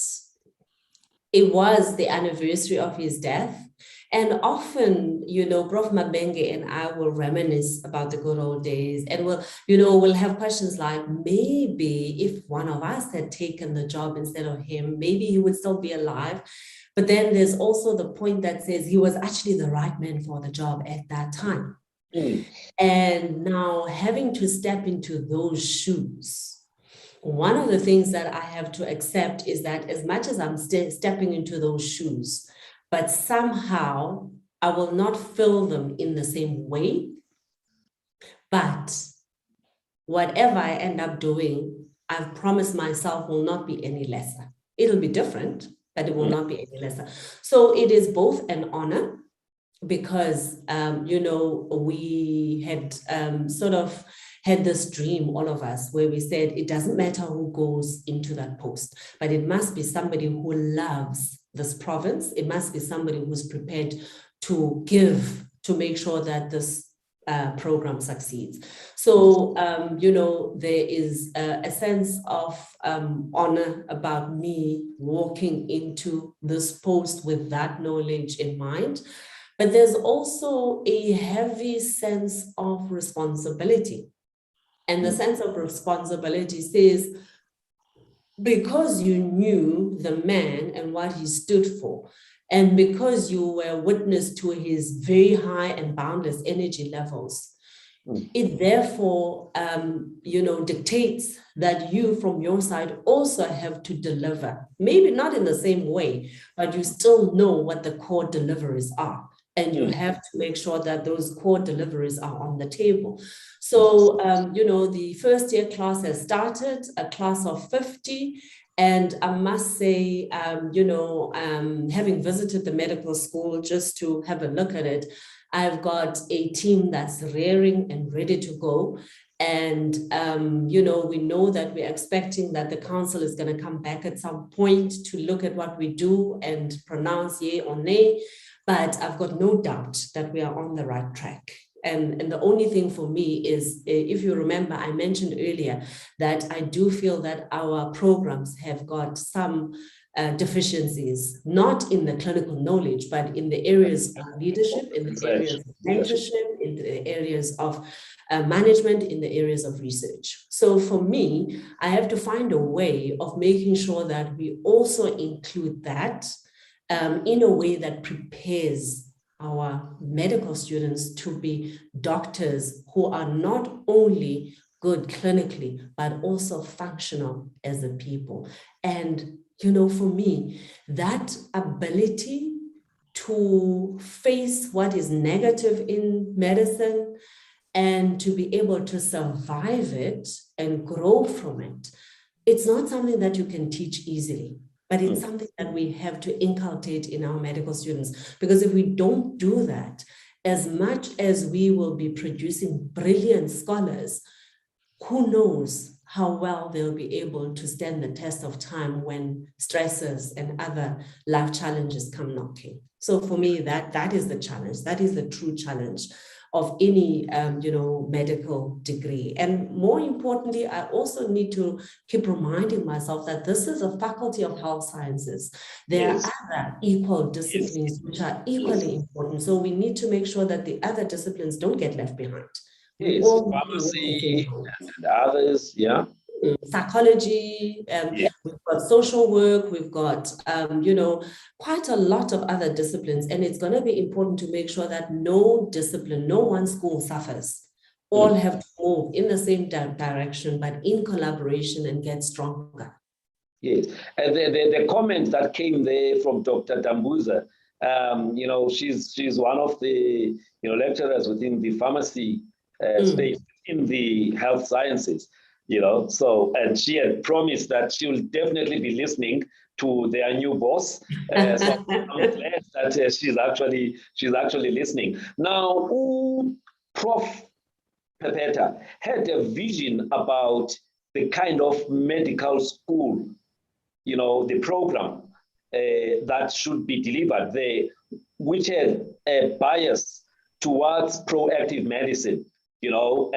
S2: it was the anniversary of his death. And often, Prof. Mabenge and I will reminisce about the good old days, and we'll have questions like, maybe if one of us had taken the job instead of him, maybe he would still be alive. But then there's also the point that says he was actually the right man for the job at that time. And now having to step into those shoes, one of the things that I have to accept is that as much as I'm stepping into those shoes, but somehow I will not fill them in the same way. But whatever I end up doing, I've promised myself will not be any lesser. It'll be different, but it will not be any lesser. So it is both an honor, because, we had sort of had this dream, all of us, where we said, it doesn't matter who goes into that post, but it must be somebody who loves this province. It must be somebody who's prepared to give, to make sure that this program succeeds. So, there is a sense of honor about me walking into this post with that knowledge in mind. But there's also a heavy sense of responsibility. And the sense of responsibility says, because you knew the man and what he stood for, and because you were witness to his very high and boundless energy levels, it therefore, dictates that you from your side also have to deliver. Maybe not in the same way, but you still know what the core deliveries are. And you have to make sure that those core deliveries are on the table. So, the first year class has started, a class of 50. And I must say, having visited the medical school just to have a look at it, I've got a team that's raring and ready to go. And, we know that we're expecting that the council is going to come back at some point to look at what we do and pronounce yay or nay. But I've got no doubt that we are on the right track. And the only thing for me is, if you remember, I mentioned earlier that I do feel that our programs have got some deficiencies, not in the clinical knowledge, but in the areas of leadership, in the areas of mentorship, in the areas of management, in the areas of research. So for me, I have to find a way of making sure that we also include that in a way that prepares our medical students to be doctors who are not only good clinically, but also functional as a people. And, for me, that ability to face what is negative in medicine and to be able to survive it and grow from it, it's not something that you can teach easily. But it's something that we have to inculcate in our medical students, because if we don't do that, as much as we will be producing brilliant scholars, who knows how well they'll be able to stand the test of time when stresses and other life challenges come knocking. So for me, that is the challenge. That is the true challenge of any, medical degree. And more importantly, I also need to keep reminding myself that this is a faculty of health sciences. There are other equal disciplines which are equally important. So we need to make sure that the other disciplines don't get left behind.
S1: Pharmacy and others,
S2: psychology, we've got social work, we've got, quite a lot of other disciplines. And it's going to be important to make sure that no discipline, no one school suffers. All have to move in the same direction, but in collaboration and get stronger.
S1: Yes, and the comment that came there from Dr. Dambuza, she's one of the lecturers within the pharmacy space in the health sciences. you know. So, and she had promised that she will definitely be listening to their new boss. So I'm glad that she's actually listening. Now, Prof. Pepeta had a vision about the kind of medical school, you know, the program that should be delivered there, which had a bias towards proactive medicine, you know,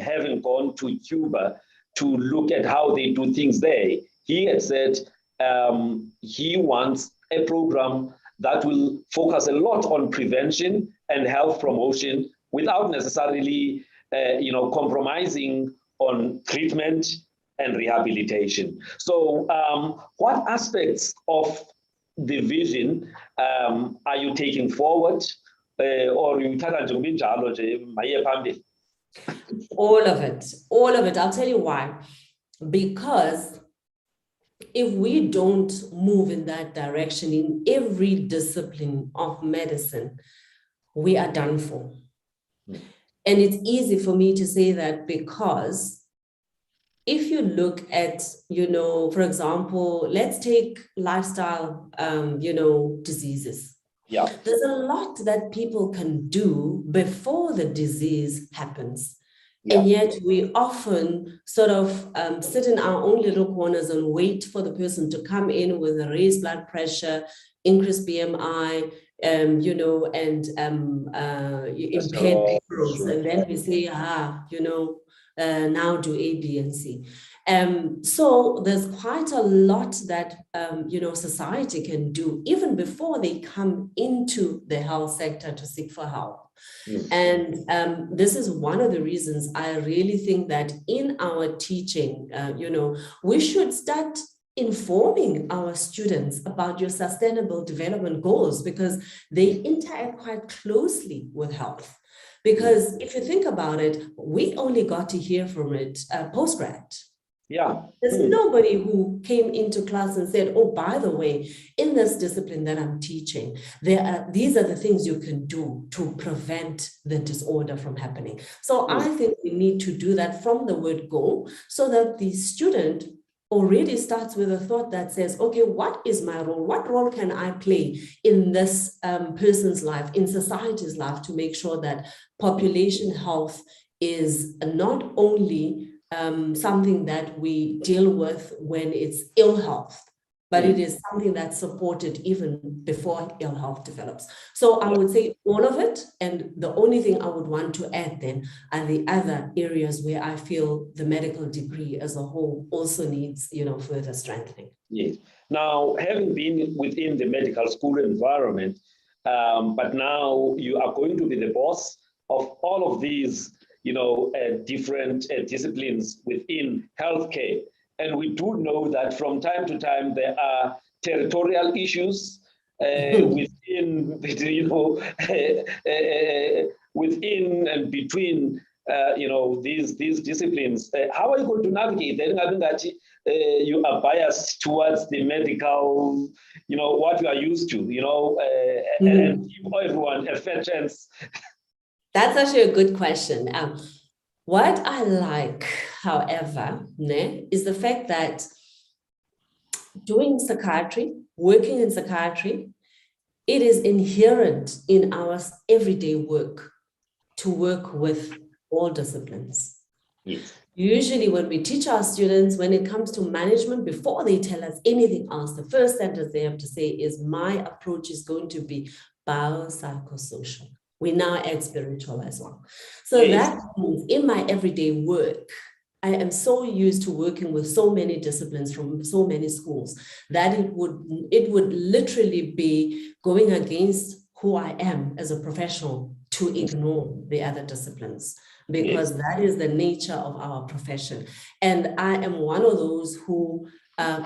S1: having gone to Cuba to look at how they do things there. He had said he wants a program that will focus a lot on prevention and health promotion without necessarily, you know, compromising on treatment and rehabilitation. So what aspects of the vision are you taking forward, or you
S2: all of it. I'll tell you why. Because if we don't move in that direction in every discipline of medicine, we are done for. And it's easy for me to say that because if you look at, you know, for example, let's take lifestyle, you know, diseases.
S1: Yeah.
S2: There's a lot that people can do before the disease happens. Yeah. And yet we often sort of sit in our own little corners and wait for the person to come in with a raised blood pressure, increased BMI, you know, and impaired peripherals. And then we say, you know, now do A, B, and C. So there's quite a lot that, you know, society can do even before they come into the health sector to seek for help. And this is one of the reasons I really think that in our teaching, you know, we should start informing our students about your sustainable development goals because they interact quite closely with health. Because if you think about it, we only got to hear from it post-grad.
S1: Yeah.
S2: There's nobody who came into class and said, oh, by the way, in this discipline that I'm teaching, these are the things you can do to prevent the disorder from happening. So I think we need to do that from the word go so that the student already starts with a thought that says, okay, what is my role? What role can I play in this person's life, in society's life, to make sure that population health is not only something that we deal with when it's ill health, but it is something that's supported even before ill health develops. So I would say all of it. And the only thing I would want to add then are the other areas where I feel the medical degree as a whole also needs, you know, further strengthening.
S1: Yes. Now, having been within the medical school environment, but now you are going to be the boss of all of these, you know, different disciplines within healthcare. And we do know that from time to time, there are territorial issues within, you know, within and between, you know, these disciplines. How are you going to navigate that? I think that you are biased towards the medical, you know, what you are used to, you know, and give everyone a fair chance.
S2: That's actually a good question. What I like, however, is the fact that doing psychiatry, working in psychiatry, it is inherent in our everyday work to work with all disciplines.
S1: Yes.
S2: Usually when we teach our students, when it comes to management, before they tell us anything else, the first sentence they have to say is, my approach is going to be biopsychosocial. We now add spiritual as well. So that means in my everyday work, I am so used to working with so many disciplines from so many schools that it would literally be going against who I am as a professional to ignore the other disciplines, because that is the nature of our profession. And I am one of those who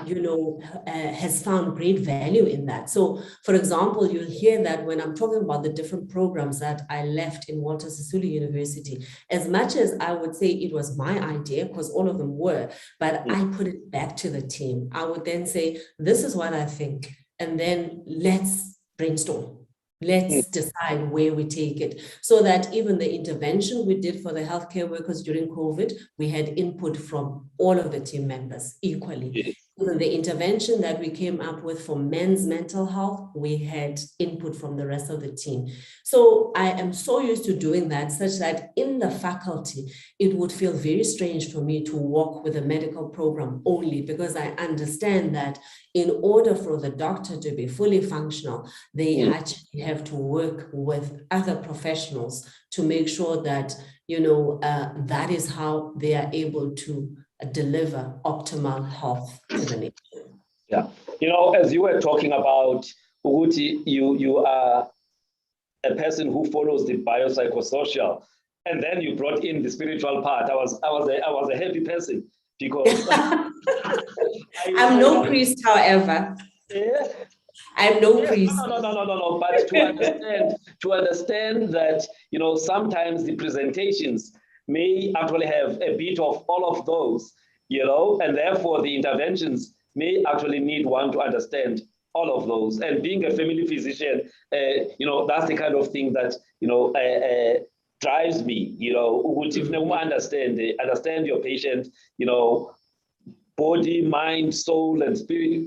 S2: you know, has found great value in that. So, for example, you'll hear that when I'm talking about the different programs that I left in Walter Sisulu University, as much as I would say it was my idea, because all of them were, but I put it back to the team. I would then say, this is what I think, and then let's brainstorm. Let's decide where we take it, so that even the intervention we did for the healthcare workers during COVID, we had input from all of the team members equally. Even the intervention that we came up with for men's mental health, we had input from the rest of the team. So I am so used to doing that, such that in the faculty, it would feel very strange for me to work with a medical program only, because I understand that in order for the doctor to be fully functional, they actually have to work with other professionals to make sure that, that is how they are able to deliver optimal health to the nation.
S1: Yeah. As you were talking about, Uguti, you are a person who follows the biopsychosocial, and then you brought in the spiritual part. I was a happy person, because
S2: I'm no priest, however.
S1: Yeah.
S2: I'm no priest.
S1: No. But to understand that, sometimes the presentations may actually have a bit of all of those, and therefore the interventions may actually need one to understand all of those. And being a family physician, that's the kind of thing that, drives me, if you understand your patient, body, mind, soul, and spirit,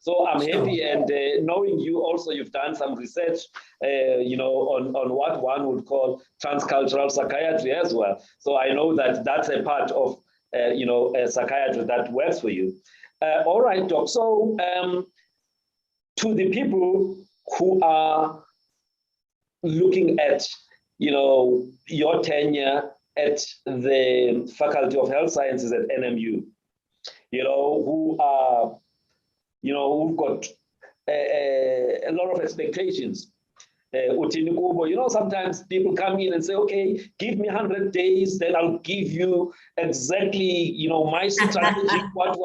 S1: So I'm happy, and knowing you also, you've done some research, on what one would call transcultural psychiatry as well. So I know that that's a part of, a psychiatry that works for you. All right, Doc. So to the people who are looking at, your tenure at the Faculty of Health Sciences at NMU, who are, who've got a lot of expectations. Sometimes people come in and say, okay, give me 100 days, then I'll give you exactly, my strategy, what.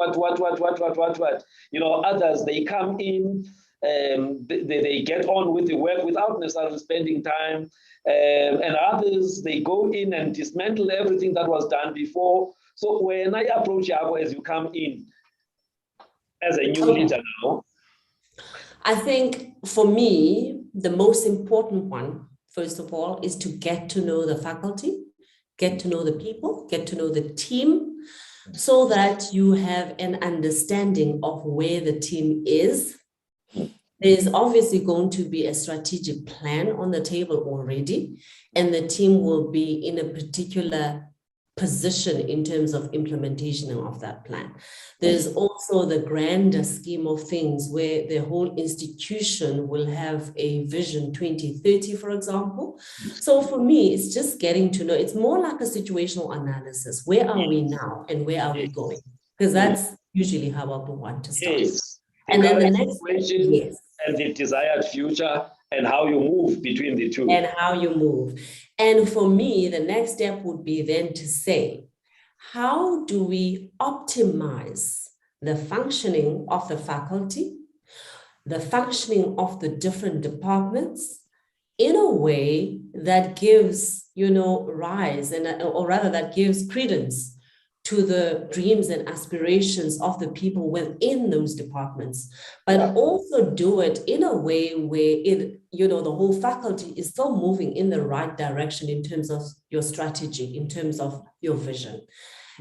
S1: Others, they come in, they get on with the work without necessarily spending time. And others, they go in and dismantle everything that was done before. So when I approach Yabo, as you come in as a new leader now,
S2: I think for me, the most important one, first of all, is to get to know the faculty, get to know the people, get to know the team, so that you have an understanding of where the team is. There's obviously going to be a strategic plan on the table already, and the team will be in a particular position in terms of implementation of that plan. There's also the grander scheme of things where the whole institution will have a vision 2030, for example. So for me, it's just getting to know, it's more like a situational analysis. Where are we now and where are we going? Because that's usually how I would want to start.
S1: Yes.
S2: And then the next
S1: question,
S2: yes.
S1: And the desired future, and how you move between the two.
S2: And how you move. And for me, the next step would be then to say, how do we optimize the functioning of the faculty, the functioning of the different departments in a way that gives, rise, or rather that gives credence to the dreams and aspirations of the people within those departments, but also do it in a way where the whole faculty is still moving in the right direction in terms of your strategy, in terms of your vision.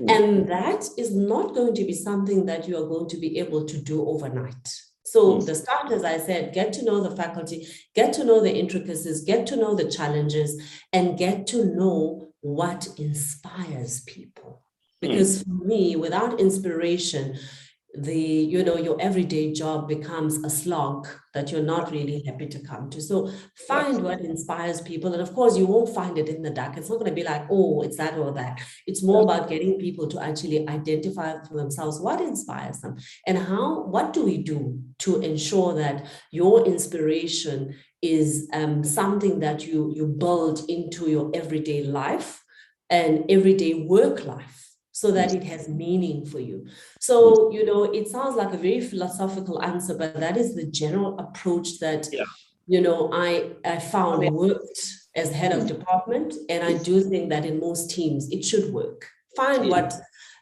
S2: And that is not going to be something that you are going to be able to do overnight. So the start, as I said, get to know the faculty, get to know the intricacies, get to know the challenges, and get to know what inspires people. Because for me, without inspiration, your everyday job becomes a slog that you're not really happy to come to. So find what inspires people. And of course, you won't find it in the dark. It's not going to be like, oh, it's that or that. It's more about getting people to actually identify for themselves what inspires them and what do we do to ensure that your inspiration is something that you build into your everyday life and everyday work life, so that it has meaning for you. So, it sounds like a very philosophical answer, but that is the general approach that, I found worked as head of department. And I do think that in most teams, it should work. Find what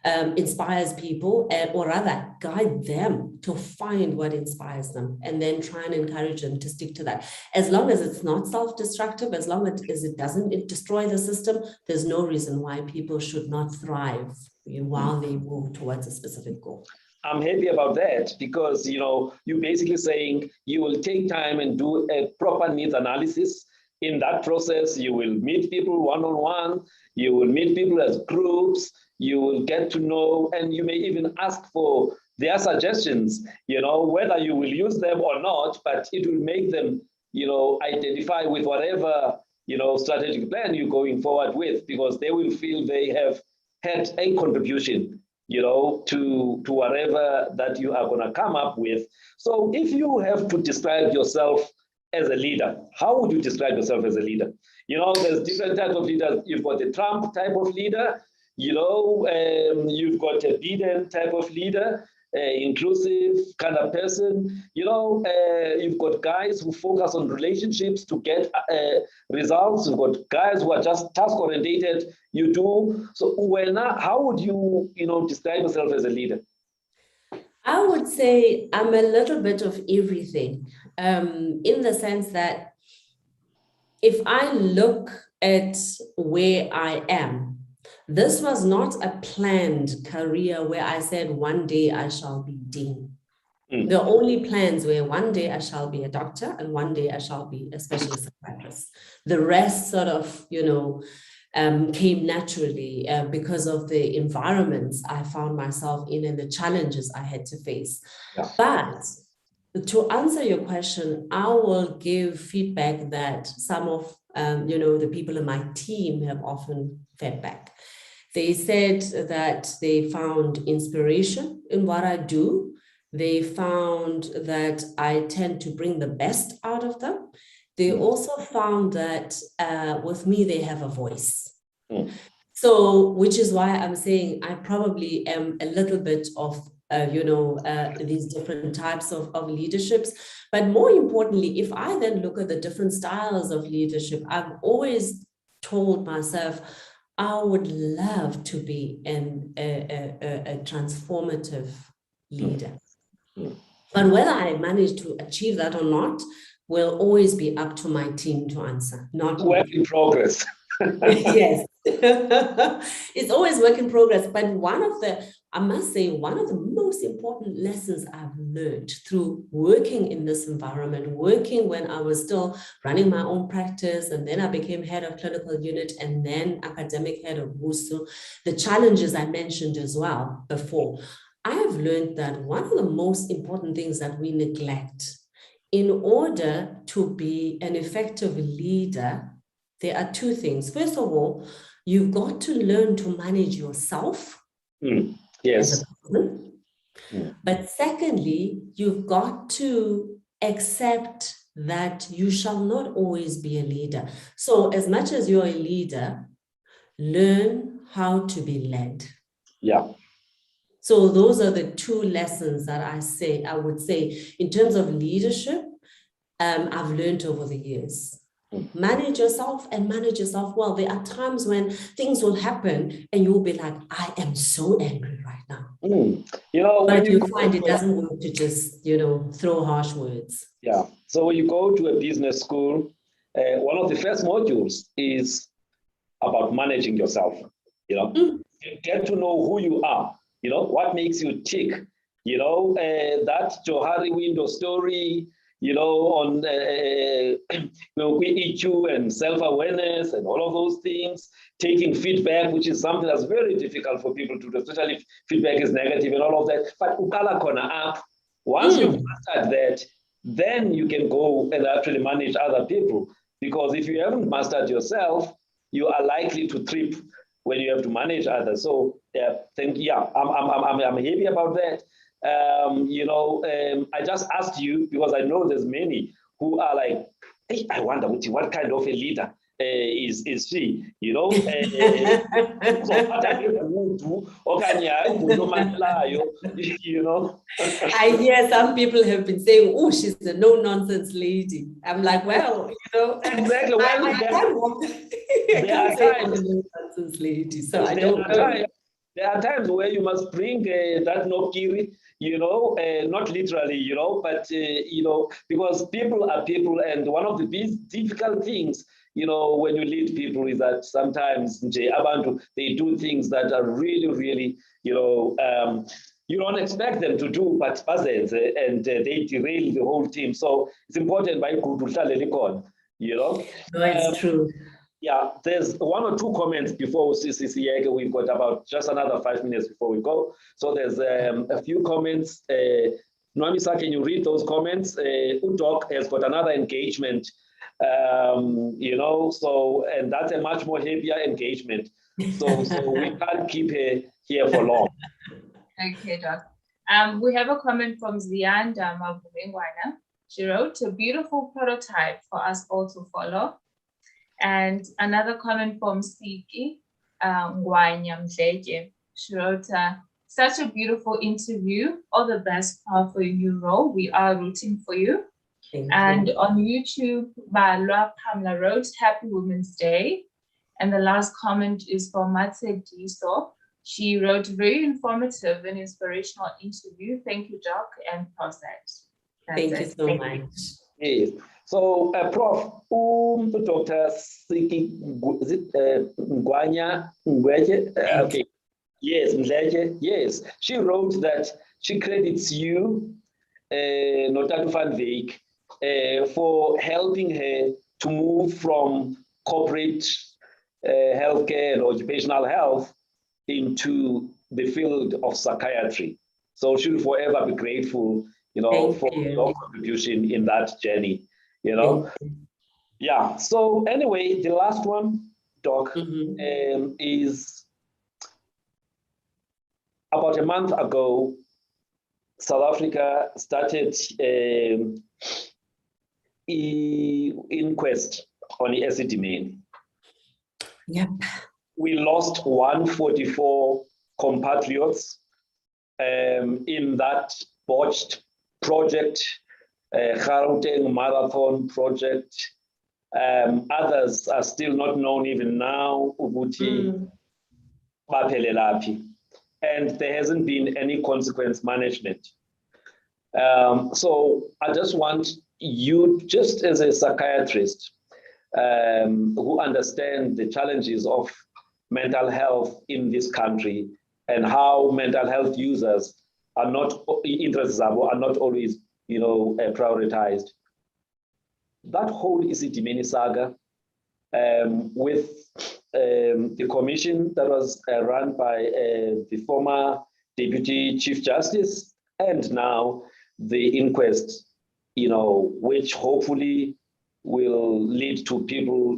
S2: inspires people, or rather guide them to find what inspires them, and then try and encourage them to stick to that. As long as it's not self-destructive, as long as it doesn't destroy the system, there's no reason why people should not thrive while they move towards a specific goal.
S1: I'm happy about that because, you're basically saying you will take time and do a proper needs analysis. In that process, you will meet people one-on-one, you will meet people as groups, you will get to know, and you may even ask for their suggestions, whether you will use them or not, but it will make them, identify with whatever, strategic plan you're going forward with, because they will feel they have had a contribution, to whatever that you are going to come up with. So if you have to describe yourself as a leader, how would you describe yourself as a leader? There's different types of leaders. You've got the Trump type of leader, you've got a Biden type of leader, inclusive kind of person. You've got guys who focus on relationships to get results. You've got guys who are just task-oriented. You do. So how would you, describe yourself as a leader?
S2: I would say I'm a little bit of everything, in the sense that if I look at where I am, this was not a planned career where I said one day I shall be dean. The only plans were one day I shall be a doctor and one day I shall be a specialist psychiatrist. The rest sort of, came naturally because of the environments I found myself in and the challenges I had to face.
S1: Yeah.
S2: But to answer your question, I will give feedback that some of the people in my team have often fed back. They said that they found inspiration in what I do. They found that I tend to bring the best out of them. They also found that with me, they have a voice. So, which is why I'm saying I probably am a little bit of, these different types of leaderships. But more importantly, if I then look at the different styles of leadership, I've always told myself, I would love to be a transformative leader. But whether I manage to achieve that or not will always be up to my team to answer. Not
S1: work in progress.
S2: Yes, it's always work in progress. But one of the most important lessons I've learned through working in this environment, working when I was still running my own practice, and then I became head of clinical unit and then academic head of WUSU, the challenges I mentioned as well before. I have learned that one of the most important things that we neglect in order to be an effective leader, there are two things. First of all, you've got to learn to manage yourself.
S1: Yes.
S2: As a person. But secondly, you've got to accept that you shall not always be a leader. So as much as you're a leader, learn how to be led.
S1: Yeah.
S2: So those are the two lessons that I would say in terms of leadership, I've learned over the years. Manage yourself and manage yourself well. There are times when things will happen and you'll be like, I am so angry right now. But you find it doesn't work to just, throw harsh words.
S1: Yeah. So when you go to a business school, one of the first modules is about managing yourself. Get to know who you are. What makes you tick. That Johari window story, on EQ and self-awareness and all of those things, taking feedback, which is something that's very difficult for people to do, especially if feedback is negative and all of that. But ukala kona up, once you've mastered that, then you can go and actually manage other people. Because if you haven't mastered yourself, you are likely to trip when you have to manage others. So I'm happy about that. I just asked you because I know there's many who are like, hey, I wonder what kind of a leader is she,
S2: I hear some people have been saying, oh, she's a no-nonsense lady. I'm like, well,
S1: exactly.
S2: I can't walk. I can't say I'm a no-nonsense lady, so I don't know.
S1: There are times where you must bring that nokiri, not literally, but, because people are people. And one of the difficult things, when you lead people is that sometimes they do things that are really, really, you don't expect them to do, but and they derail the whole team. So it's important by
S2: No, it's true.
S1: Yeah, there's one or two comments before CCCA. We've got about just another 5 minutes before we go. So there's a few comments. Nwamisa, can you read those comments? Udok has got another engagement, and that's a much more heavier engagement. So we can't keep her here for long.
S3: Okay, Doc. We have a comment from Zianda Mabubengwana. She wrote, a beautiful prototype for us all to follow. And another comment from Siki Ngwanya Mdleke. She wrote, such a beautiful interview. All the best, Prof, for your new role. We are rooting for you. And on YouTube, Balwa Pamela wrote, Happy Women's Day. And the last comment is from Matse Diso. She wrote, very informative and inspirational interview. Thank you, Doc and Prof.
S2: Thank you so much.
S1: Yes. So, Prof, Dr. Siki, is it Ngwanya? Okay. Yes, Mdleke. Yes. She wrote that she credits you, Notatu van Veek, for helping her to move from corporate healthcare and occupational health into the field of psychiatry. So she'll forever be grateful, for your contribution in that journey, Yeah. So anyway, the last one, Doc, is about a month ago, South Africa started inquest on the acid demand.
S2: Yep. We
S1: lost 144 compatriots in that botched project, Gauteng Marathon project. Others are still not known even now, and there hasn't been any consequence management. So I just want you, just as a psychiatrist, who understand the challenges of mental health in this country and how mental health users are not always, prioritized. That whole Isidimeni saga, with the commission that was run by the former Deputy Chief Justice, and now the inquest, which hopefully will lead to people,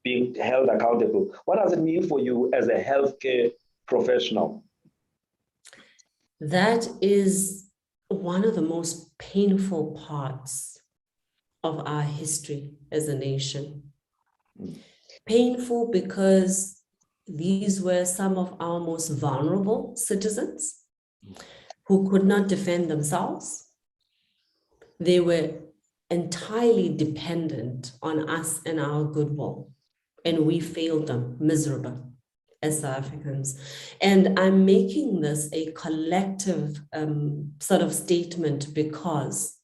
S1: being held accountable. What does it mean for you as a healthcare professional?
S2: That is one of the most painful parts of our history as a nation. Painful because these were some of our most vulnerable citizens who could not defend themselves. They were entirely dependent on us and our goodwill, and we failed them miserably as South Africans. And I'm making this a collective sort of statement because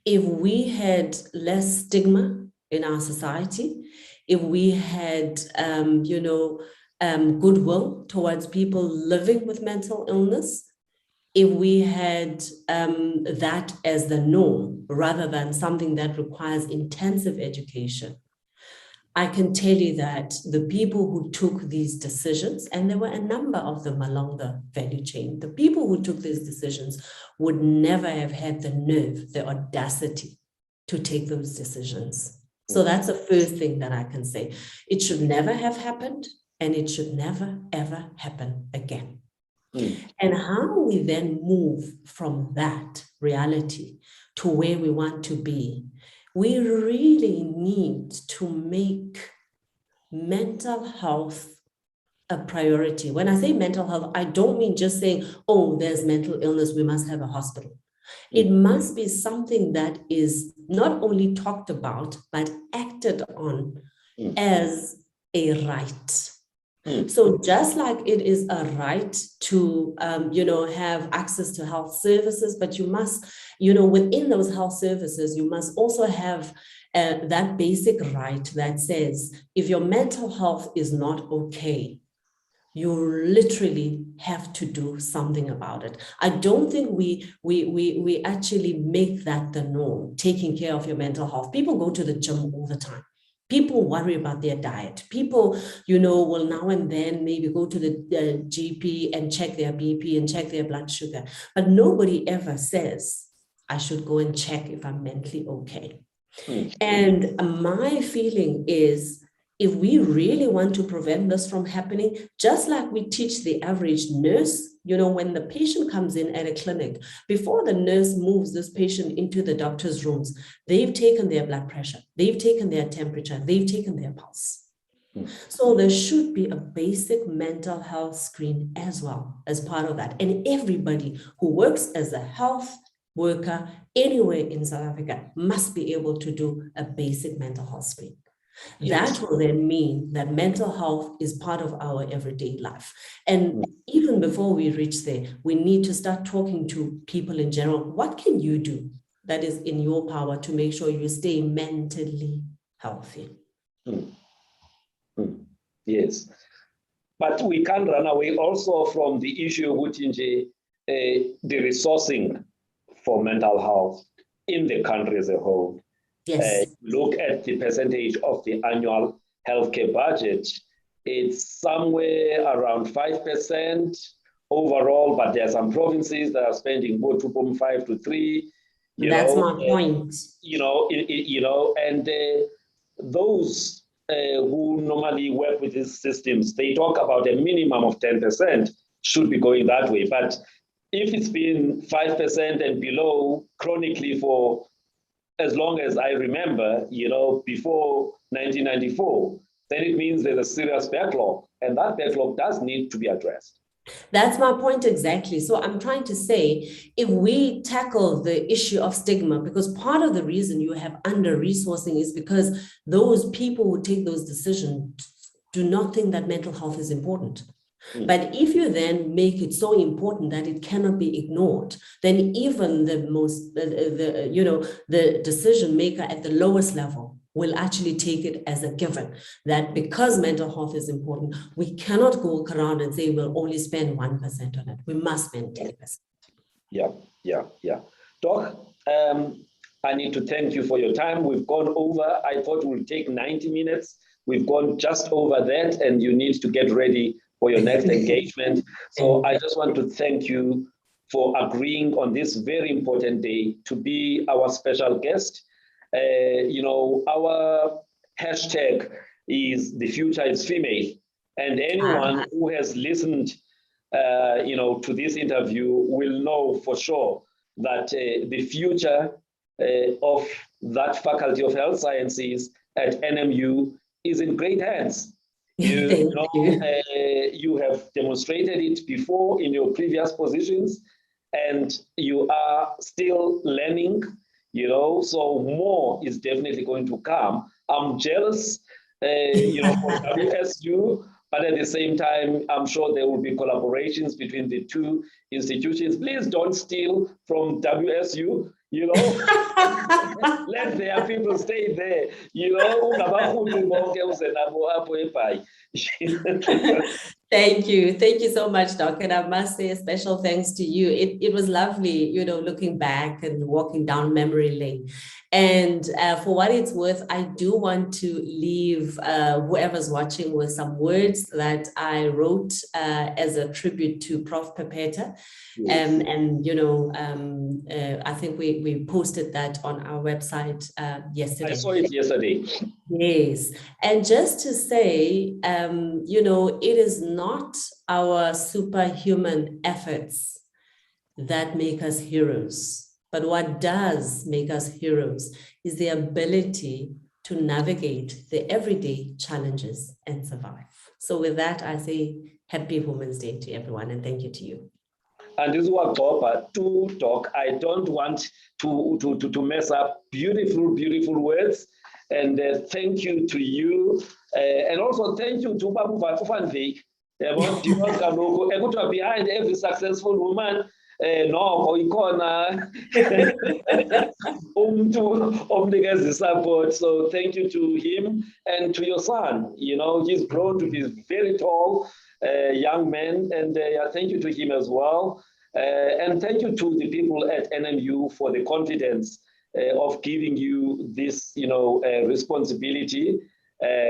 S2: if we had less stigma in our society, if we had, goodwill towards people living with mental illness, if we had that as the norm rather than something that requires intensive education, I can tell you that the people who took these decisions, and there were a number of them along the value chain, the people who took these decisions would never have had the nerve, the audacity to take those decisions. So that's the first thing that I can say. It should never have happened, and it should never, ever happen again. And how we then move from that reality to where we want to be, we really need to make mental health a priority. When I say mental health, I don't mean just saying, oh, there's mental illness, we must have a hospital. It must be something that is not only talked about, but acted on as a right. So just like it is a right to, have access to health services, but you must, within those health services, you must also have that basic right that says, if your mental health is not okay, you literally have to do something about it. I don't think we actually make that the norm, taking care of your mental health. People go to the gym all the time. People worry about their diet. People, will now and then maybe go to the GP and check their BP and check their blood sugar. But nobody ever says, I should go and check if I'm mentally okay. And my feeling is, if we really want to prevent this from happening, just like we teach the average nurse, when the patient comes in at a clinic, before the nurse moves this patient into the doctor's rooms, they've taken their blood pressure, they've taken their temperature, they've taken their pulse. So there should be a basic mental health screen as well as part of that. And everybody who works as a health worker anywhere in South Africa must be able to do a basic mental health screen. That will then mean that mental health is part of our everyday life. And even before we reach there, we need to start talking to people in general. What can you do that is in your power to make sure you stay mentally healthy?
S1: Yes. But we can't run away also from the issue, which is the resourcing for mental health in the country as a whole.
S2: Yes.
S1: Look at the percentage of the annual healthcare budget. It's somewhere around 5% overall, but there are some provinces that are spending both 2.5 to 3.
S2: That's my point.
S1: And those who normally work with these systems, they talk about a minimum of 10% should be going that way. But if it's been 5% and below chronically for as long as I remember, before 1994, then it means there's a serious backlog, and that backlog does need to be addressed.
S2: That's my point exactly. So I'm trying to say, if we tackle the issue of stigma, because part of the reason you have under-resourcing is because those people who take those decisions do not think that mental health is important. But if you then make it so important that it cannot be ignored, then even the decision maker at the lowest level will actually take it as a given that because mental health is important, we cannot go around and say we'll only spend 1% on it. We must spend 10%.
S1: Yeah. Doc, I need to thank you for your time. We've gone over. I thought we'll take 90 minutes. We've gone just over that, and you need to get ready for your next engagement. So I just want to thank you for agreeing on this very important day to be our special guest. Our hashtag is the future is female. And anyone who has listened, to this interview will know for sure that the future of that Faculty of Health Sciences at NMU is in great hands. You have demonstrated it before in your previous positions, and you are still learning, so more is definitely going to come. I'm jealous, for WSU, but at the same time, I'm sure there will be collaborations between the two institutions. Please don't steal from WSU. Let their people stay there.
S2: Thank you so much, Doc. And I must say a special thanks to you. It was lovely, looking back and walking down memory lane. And for what it's worth, I do want to leave whoever's watching with some words that I wrote as a tribute to Prof. Pepeta. Yes. I think we posted that on our website yesterday.
S1: I saw it yesterday.
S2: Yes. And just to say, it is not our superhuman efforts that make us heroes. But what does make us heroes is the ability to navigate the everyday challenges and survive. So with that, I say Happy Women's Day to everyone, and thank you to you.
S1: And this is what Doc. I don't want to mess up beautiful words. And thank you to you. And also thank you to Babu Fundi. Behind every successful woman, no, support. So thank you to him and to your son. You know, he's grown to be very tall young man, and thank you to him as well. And thank you to the people at NMU for the confidence of giving you this, responsibility,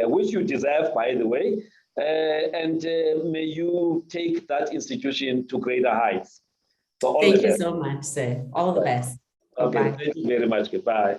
S1: which you deserve, by the way. And may you take that institution to greater heights. So
S2: thank you so much, sir. All the best.
S1: Okay,
S2: Bye-bye.
S1: thank you very much. Goodbye.